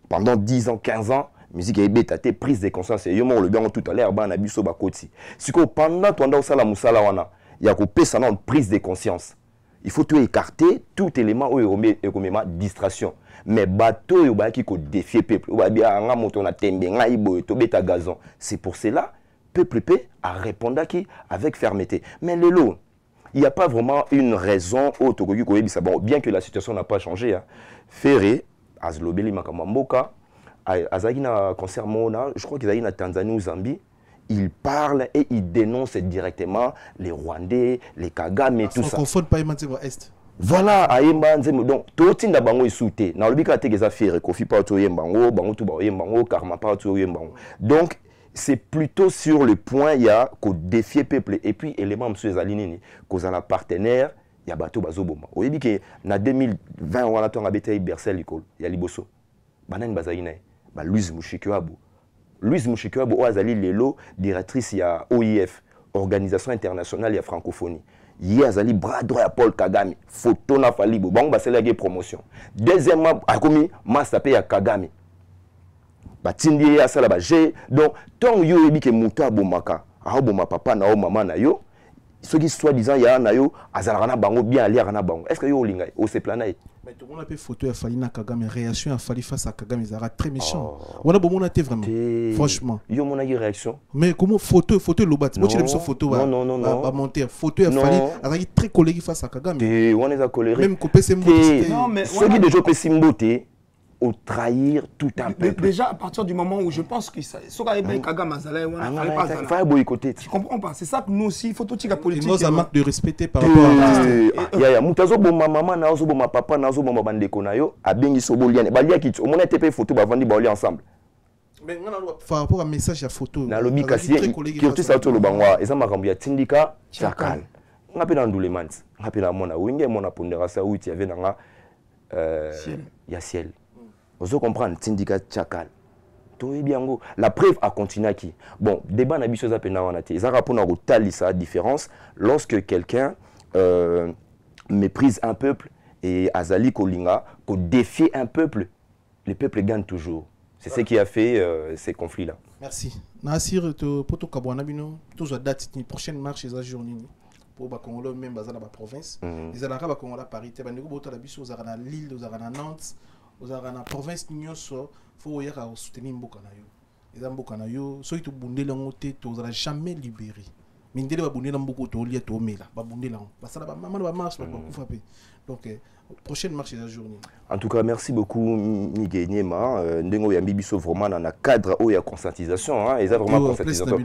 Pendant 10 ans, 15 ans, musique est bétatée, prise de conscience. Et yo le bien tout à l'heure, na biso ba koti. Si que pendant toi dans sala musala wana, il y a coupé ça non prise de conscience. Il faut tout écarter tout élément où il y a distraction. Mais bateau yo ba ki ko défier peuple ou ba bia nga moto na tembe nga ibo to beta gazon, c'est pour cela peuple peut a répondu avec fermeté. Mais lelo il n'y a pas vraiment une raison au Togogi ko yebisa bon bien que la situation n'a pas changé hein. Ferré azlobeli makamamboka azaki na concert mona, je crois qu'ils allaient na Tanzanie ou Zambie. Il parle et il dénonce directement les Rwandais, les Kagame et tout ça. Confond pas Emantebo Est. Voilà, ayemba nzemo donc totinda bango isute na lobika tegeza faire Kofi pa to yembango bango to ba yembango karma pa to yembango. Donc c'est plutôt sur le point il y a ko défier peuple et puis élément monsieur Zalinini cause la partenaire il y a bateau bazoboma. Oyebi ke na 2020 wana to ngabeta Bercel l'école ya liboso. Banani bazayina ba Louise Mushikiwabo. Louise Mushikiwabo oazali lelo directrice ya OIF, Organisation internationale ya francophonie. Il azali bras droit à Paul Kagame, photo na falibo, bon ba c'est la promotion. Deuxièmement, a commis masse tapé à Kagame. Ba tindi ya sala ba j'ai donc tant yo ebi ke muta bomaka, a boma papa na o mama na yo. Ce qui soi-disant ya na yo azala na bango bien ali na bango. Est-ce que yo linga o se planaï? Mais tout le monde a fait photo à Fali na Kagame, réaction à Fali face à Kagame, ils très méchant. On a bon on a été vraiment franchement. Yo mon a réaction. Mais comment photo lobat. Moi tu l'aimes sur photo non. Va monter photo à Fali, azaki très colérique face à Kagame. On est à colérique. Même coupé ses mots. Non mais ceux qui déjà peut s'imboter au trahir tout un peuple. Déjà à partir du moment où je pense que ça Kagame azala il faut boycotter. Tu comprends pas, c'est ça que nous aussi il faut tout la politique. Nous ça manque de respecter par rapport à ya mutazo boma maman na zo boma papa na zo boma bandeko na yo abengi so boliane balia kit au mona TP photo ba vandi ba oli ensemble. Mais par rapport à message à photo na lobi kasi kirtu sa to lo bangwa eza makambo ya tindika chakal ngapi na ndule mans ngapi na mona winge mona pondera sa uti avait nga ya ciel. Vous comprenez, Tindika Tchakal. La preuve a continué qui. Bon, débat n'a pas été. Ça rapport à la différence lorsque quelqu'un méprise un peuple et Azali Kolinga, qu'on défie un peuple, le peuple gagne toujours. C'est ce qui a fait ces conflits-là. Merci. Nassir, pour tout Kabouanabino, toujours date, une prochaine marche et journée. Pour les Congolais, même dans la province. Les Arabes, Congolais, Paris, les Lille, les Nantes. Dans la province il faut soutenir mboka na yo. Eza mboka na yo, soki to bundela ngote to za jamais libéré. Mindele ba bundela mboko to lia to mela, ba bundela. Ba sala ba maman ba marche ba kufa pe. Donc prochaine marche de la journée. En tout cas, merci beaucoup Miguel Niema. Ndengo yambi biso vraiment dans le cadre où il y a conscientisation hein, et ça vraiment conscientisation.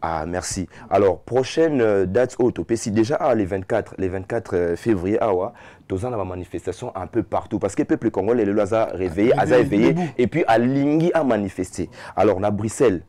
Ah merci. Alors prochaine date au Topesi déjà les 24 février awa tous en manifestation un peu partout parce que le peuple congolais le a réveillé, a éveillé et puis à Lingui a manifesté. Alors on a Bruxelles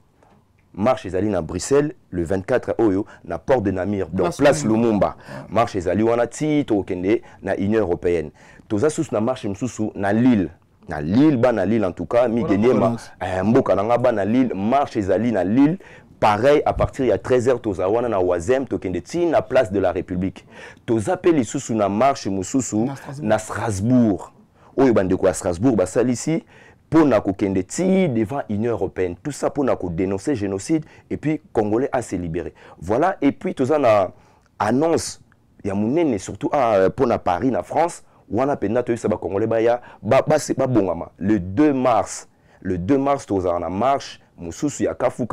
marche ezali à Bruxelles le 24 oyo na port de Namur donc place Lumumba marche ezali wana ti to kende na Union européenne toza sous na marche msusu na Lille ba na Lille en tout cas Miguel Niema mboka nanga ba na Lille marche ezali na Lille pareil à partir de 13h toza wana na Wazem tokende ti na place de la République toza pe lisusu na marche mususu na Strasbourg oyo bandeko ya Strasbourg basali ici pour na kokende ti devant Union européenne tout ça pour na ko dénoncer génocide et puis congolais à se libérer voilà et puis toza na annonce ya munene surtout pour na Paris na France wana penda to yisa ba congolais ba ya ba bongama le 2 mars toza na marche mususu ya kafu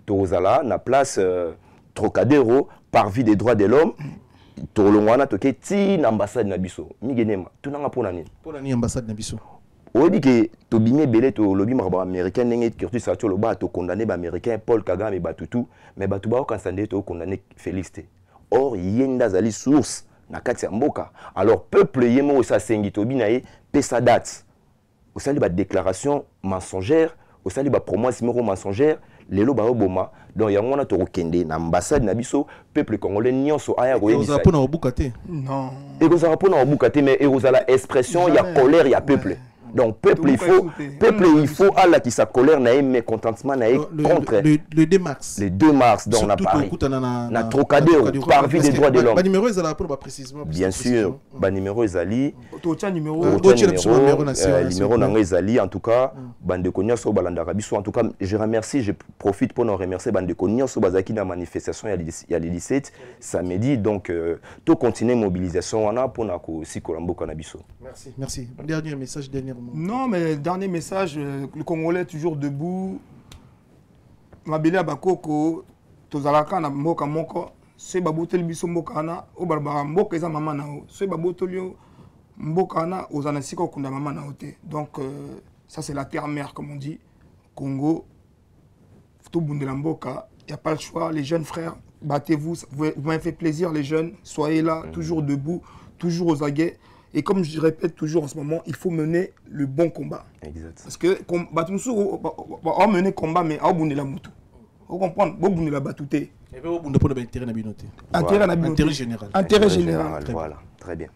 tozala na place Trocadéro parvis des droits de l'homme tolongwana toke ti na ambassade na biso migenema tunanga pona nini ambassade na biso oyebi ke tobimi ebele tolobi makambo américain ndenge Curtis Atio loba tokondane baaméricain Paul Kagame batutu mais batu baokanisa nde tokondane Félix te or ye nde azali source na kati ya mboka alors peuple ye moko esi asengi tobi na ye pesa date osali badéclaration mensongère osali bapromesse moko mensongère lelo baoboma donc yango wana tokokende na ambassade na biso peuple congolais nyonso aya koyebisa mpona kobuka te non ekozala mpona kobuka te mais ekozala expression ya colère ya peuple donc peuple il faut alla qui sa colère na mécontentement na contre le 2 mars le 2 mars donc na Paris na Trocadéro parvis des droits de l'homme ba numéro ezala pour ba précisément bien sûr ba numéro ezali numéro na ezali en tout cas bande konyaso balandaka biso en tout cas je remercie je profite pour nous remercier bande konyaso bazaki na manifestation ya le 17 samedi donc to continuer mobilisation wana pour na ko sikolamboka na biso merci dernier message non, mais dernier message, le Congolais est toujours debout. Mabele Abakoko, Tozalaka na Mboka Moko, c'est Babotel Biso Mbokana, au Barbara Mboka et Maman Nao, c'est Babotolio Mbokana, aux Anasiko Kunda Maman Naote. Donc, ça c'est la terre-mère, comme on dit. Congo, tout Bundela Mboka, il n'y a pas le choix. Les jeunes frères, battez-vous, vous m'avez fait plaisir, les jeunes, soyez là, toujours debout, toujours aux aguets. Et comme je répète toujours en ce moment, il faut mener le bon combat. Exact. Parce que on va mener combat, mais on va la moto. Vous comprenez? On va la batouter. Et puis on va intérêt na binoté. Intérêt général. Intérêt général. Voilà, très bien.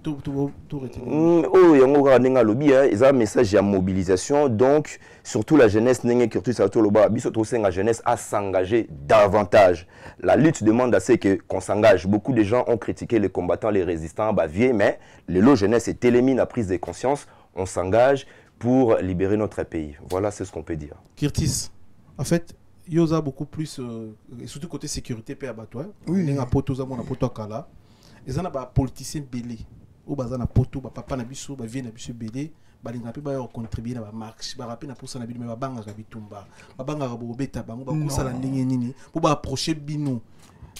Tout retenir. Oh, yango ninga lobi ils ont un message de mobilisation donc surtout la jeunesse n'engé Curtis Atio loba biso to senga jeunesse à s'engager davantage. La lutte demande à ce que qu'on s'engage. Beaucoup de gens ont critiqué les combattants, les résistants bavier mais le lot jeunesse est élimine la prise de conscience, on s'engage pour libérer notre pays. Voilà, c'est ce qu'on peut dire. Curtis, en fait, yoza beaucoup plus et surtout côté sécurité pe abattoir. Oui. Ninga poto za mona poto kala. Ils en a ba politiciens belé. Ou baza na poto ba papa na biso ba vie na biso belé balinga pe ba contribuer na ba marche ba rappeler na posa na bino ba banga ka bitumba ba banga ka bobeta bango ba kosala ndenge nini pour ba approcher bino.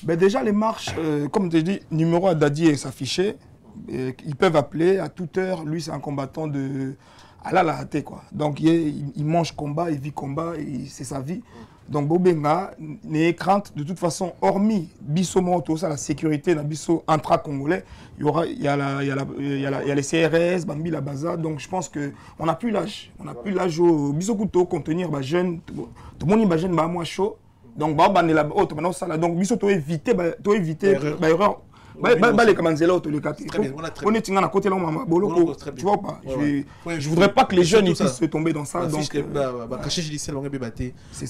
Ben déjà les marches comme tu dis numéro à Dadi est affiché, ils peuvent appeler à toute heure. Lui c'est un combattant de à la raté quoi. Donc il mange combat, il vit combat, c'est sa vie. Donc Bobenga n'est crainte de toute façon hormis biso moto ça la sécurité na biso intra-congolais, il y a les CRS, Bambi la Baza, donc je pense que on n'a plus l'âge au biso couteau contenir ba jeune tout le monde ba jeune ba moi chaud. Donc ba la auto maintenant ça là donc biso to éviter ba erreur. Les Kamanzela au on est à côté là, tu vois pas. Je voudrais pas que les jeunes puissent se tomber dans ça. Donc,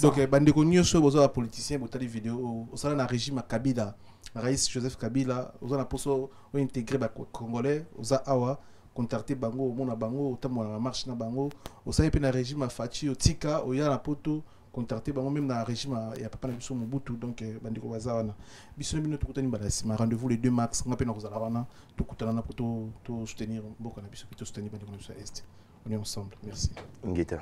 donc, bandeko nyonso boza politicien botali vidéo au salon régime Kabila, Raïs Joseph Kabila, oza na poso o intégrer ba congolais, oza awa contacter bango mona bango otamwa na marche na bango, osa pe na régime Fachi otika oya na poto contacter bango même dans le régime ya papa na biso Mobutu donc bandiko bazawana biso bino tukutani balasima rendez-vous le 2 mars ngape na kozala wana tukutana na poto to soutenir mboka na biso to soutenir bandiko na biso est on est ensemble merci Ngeta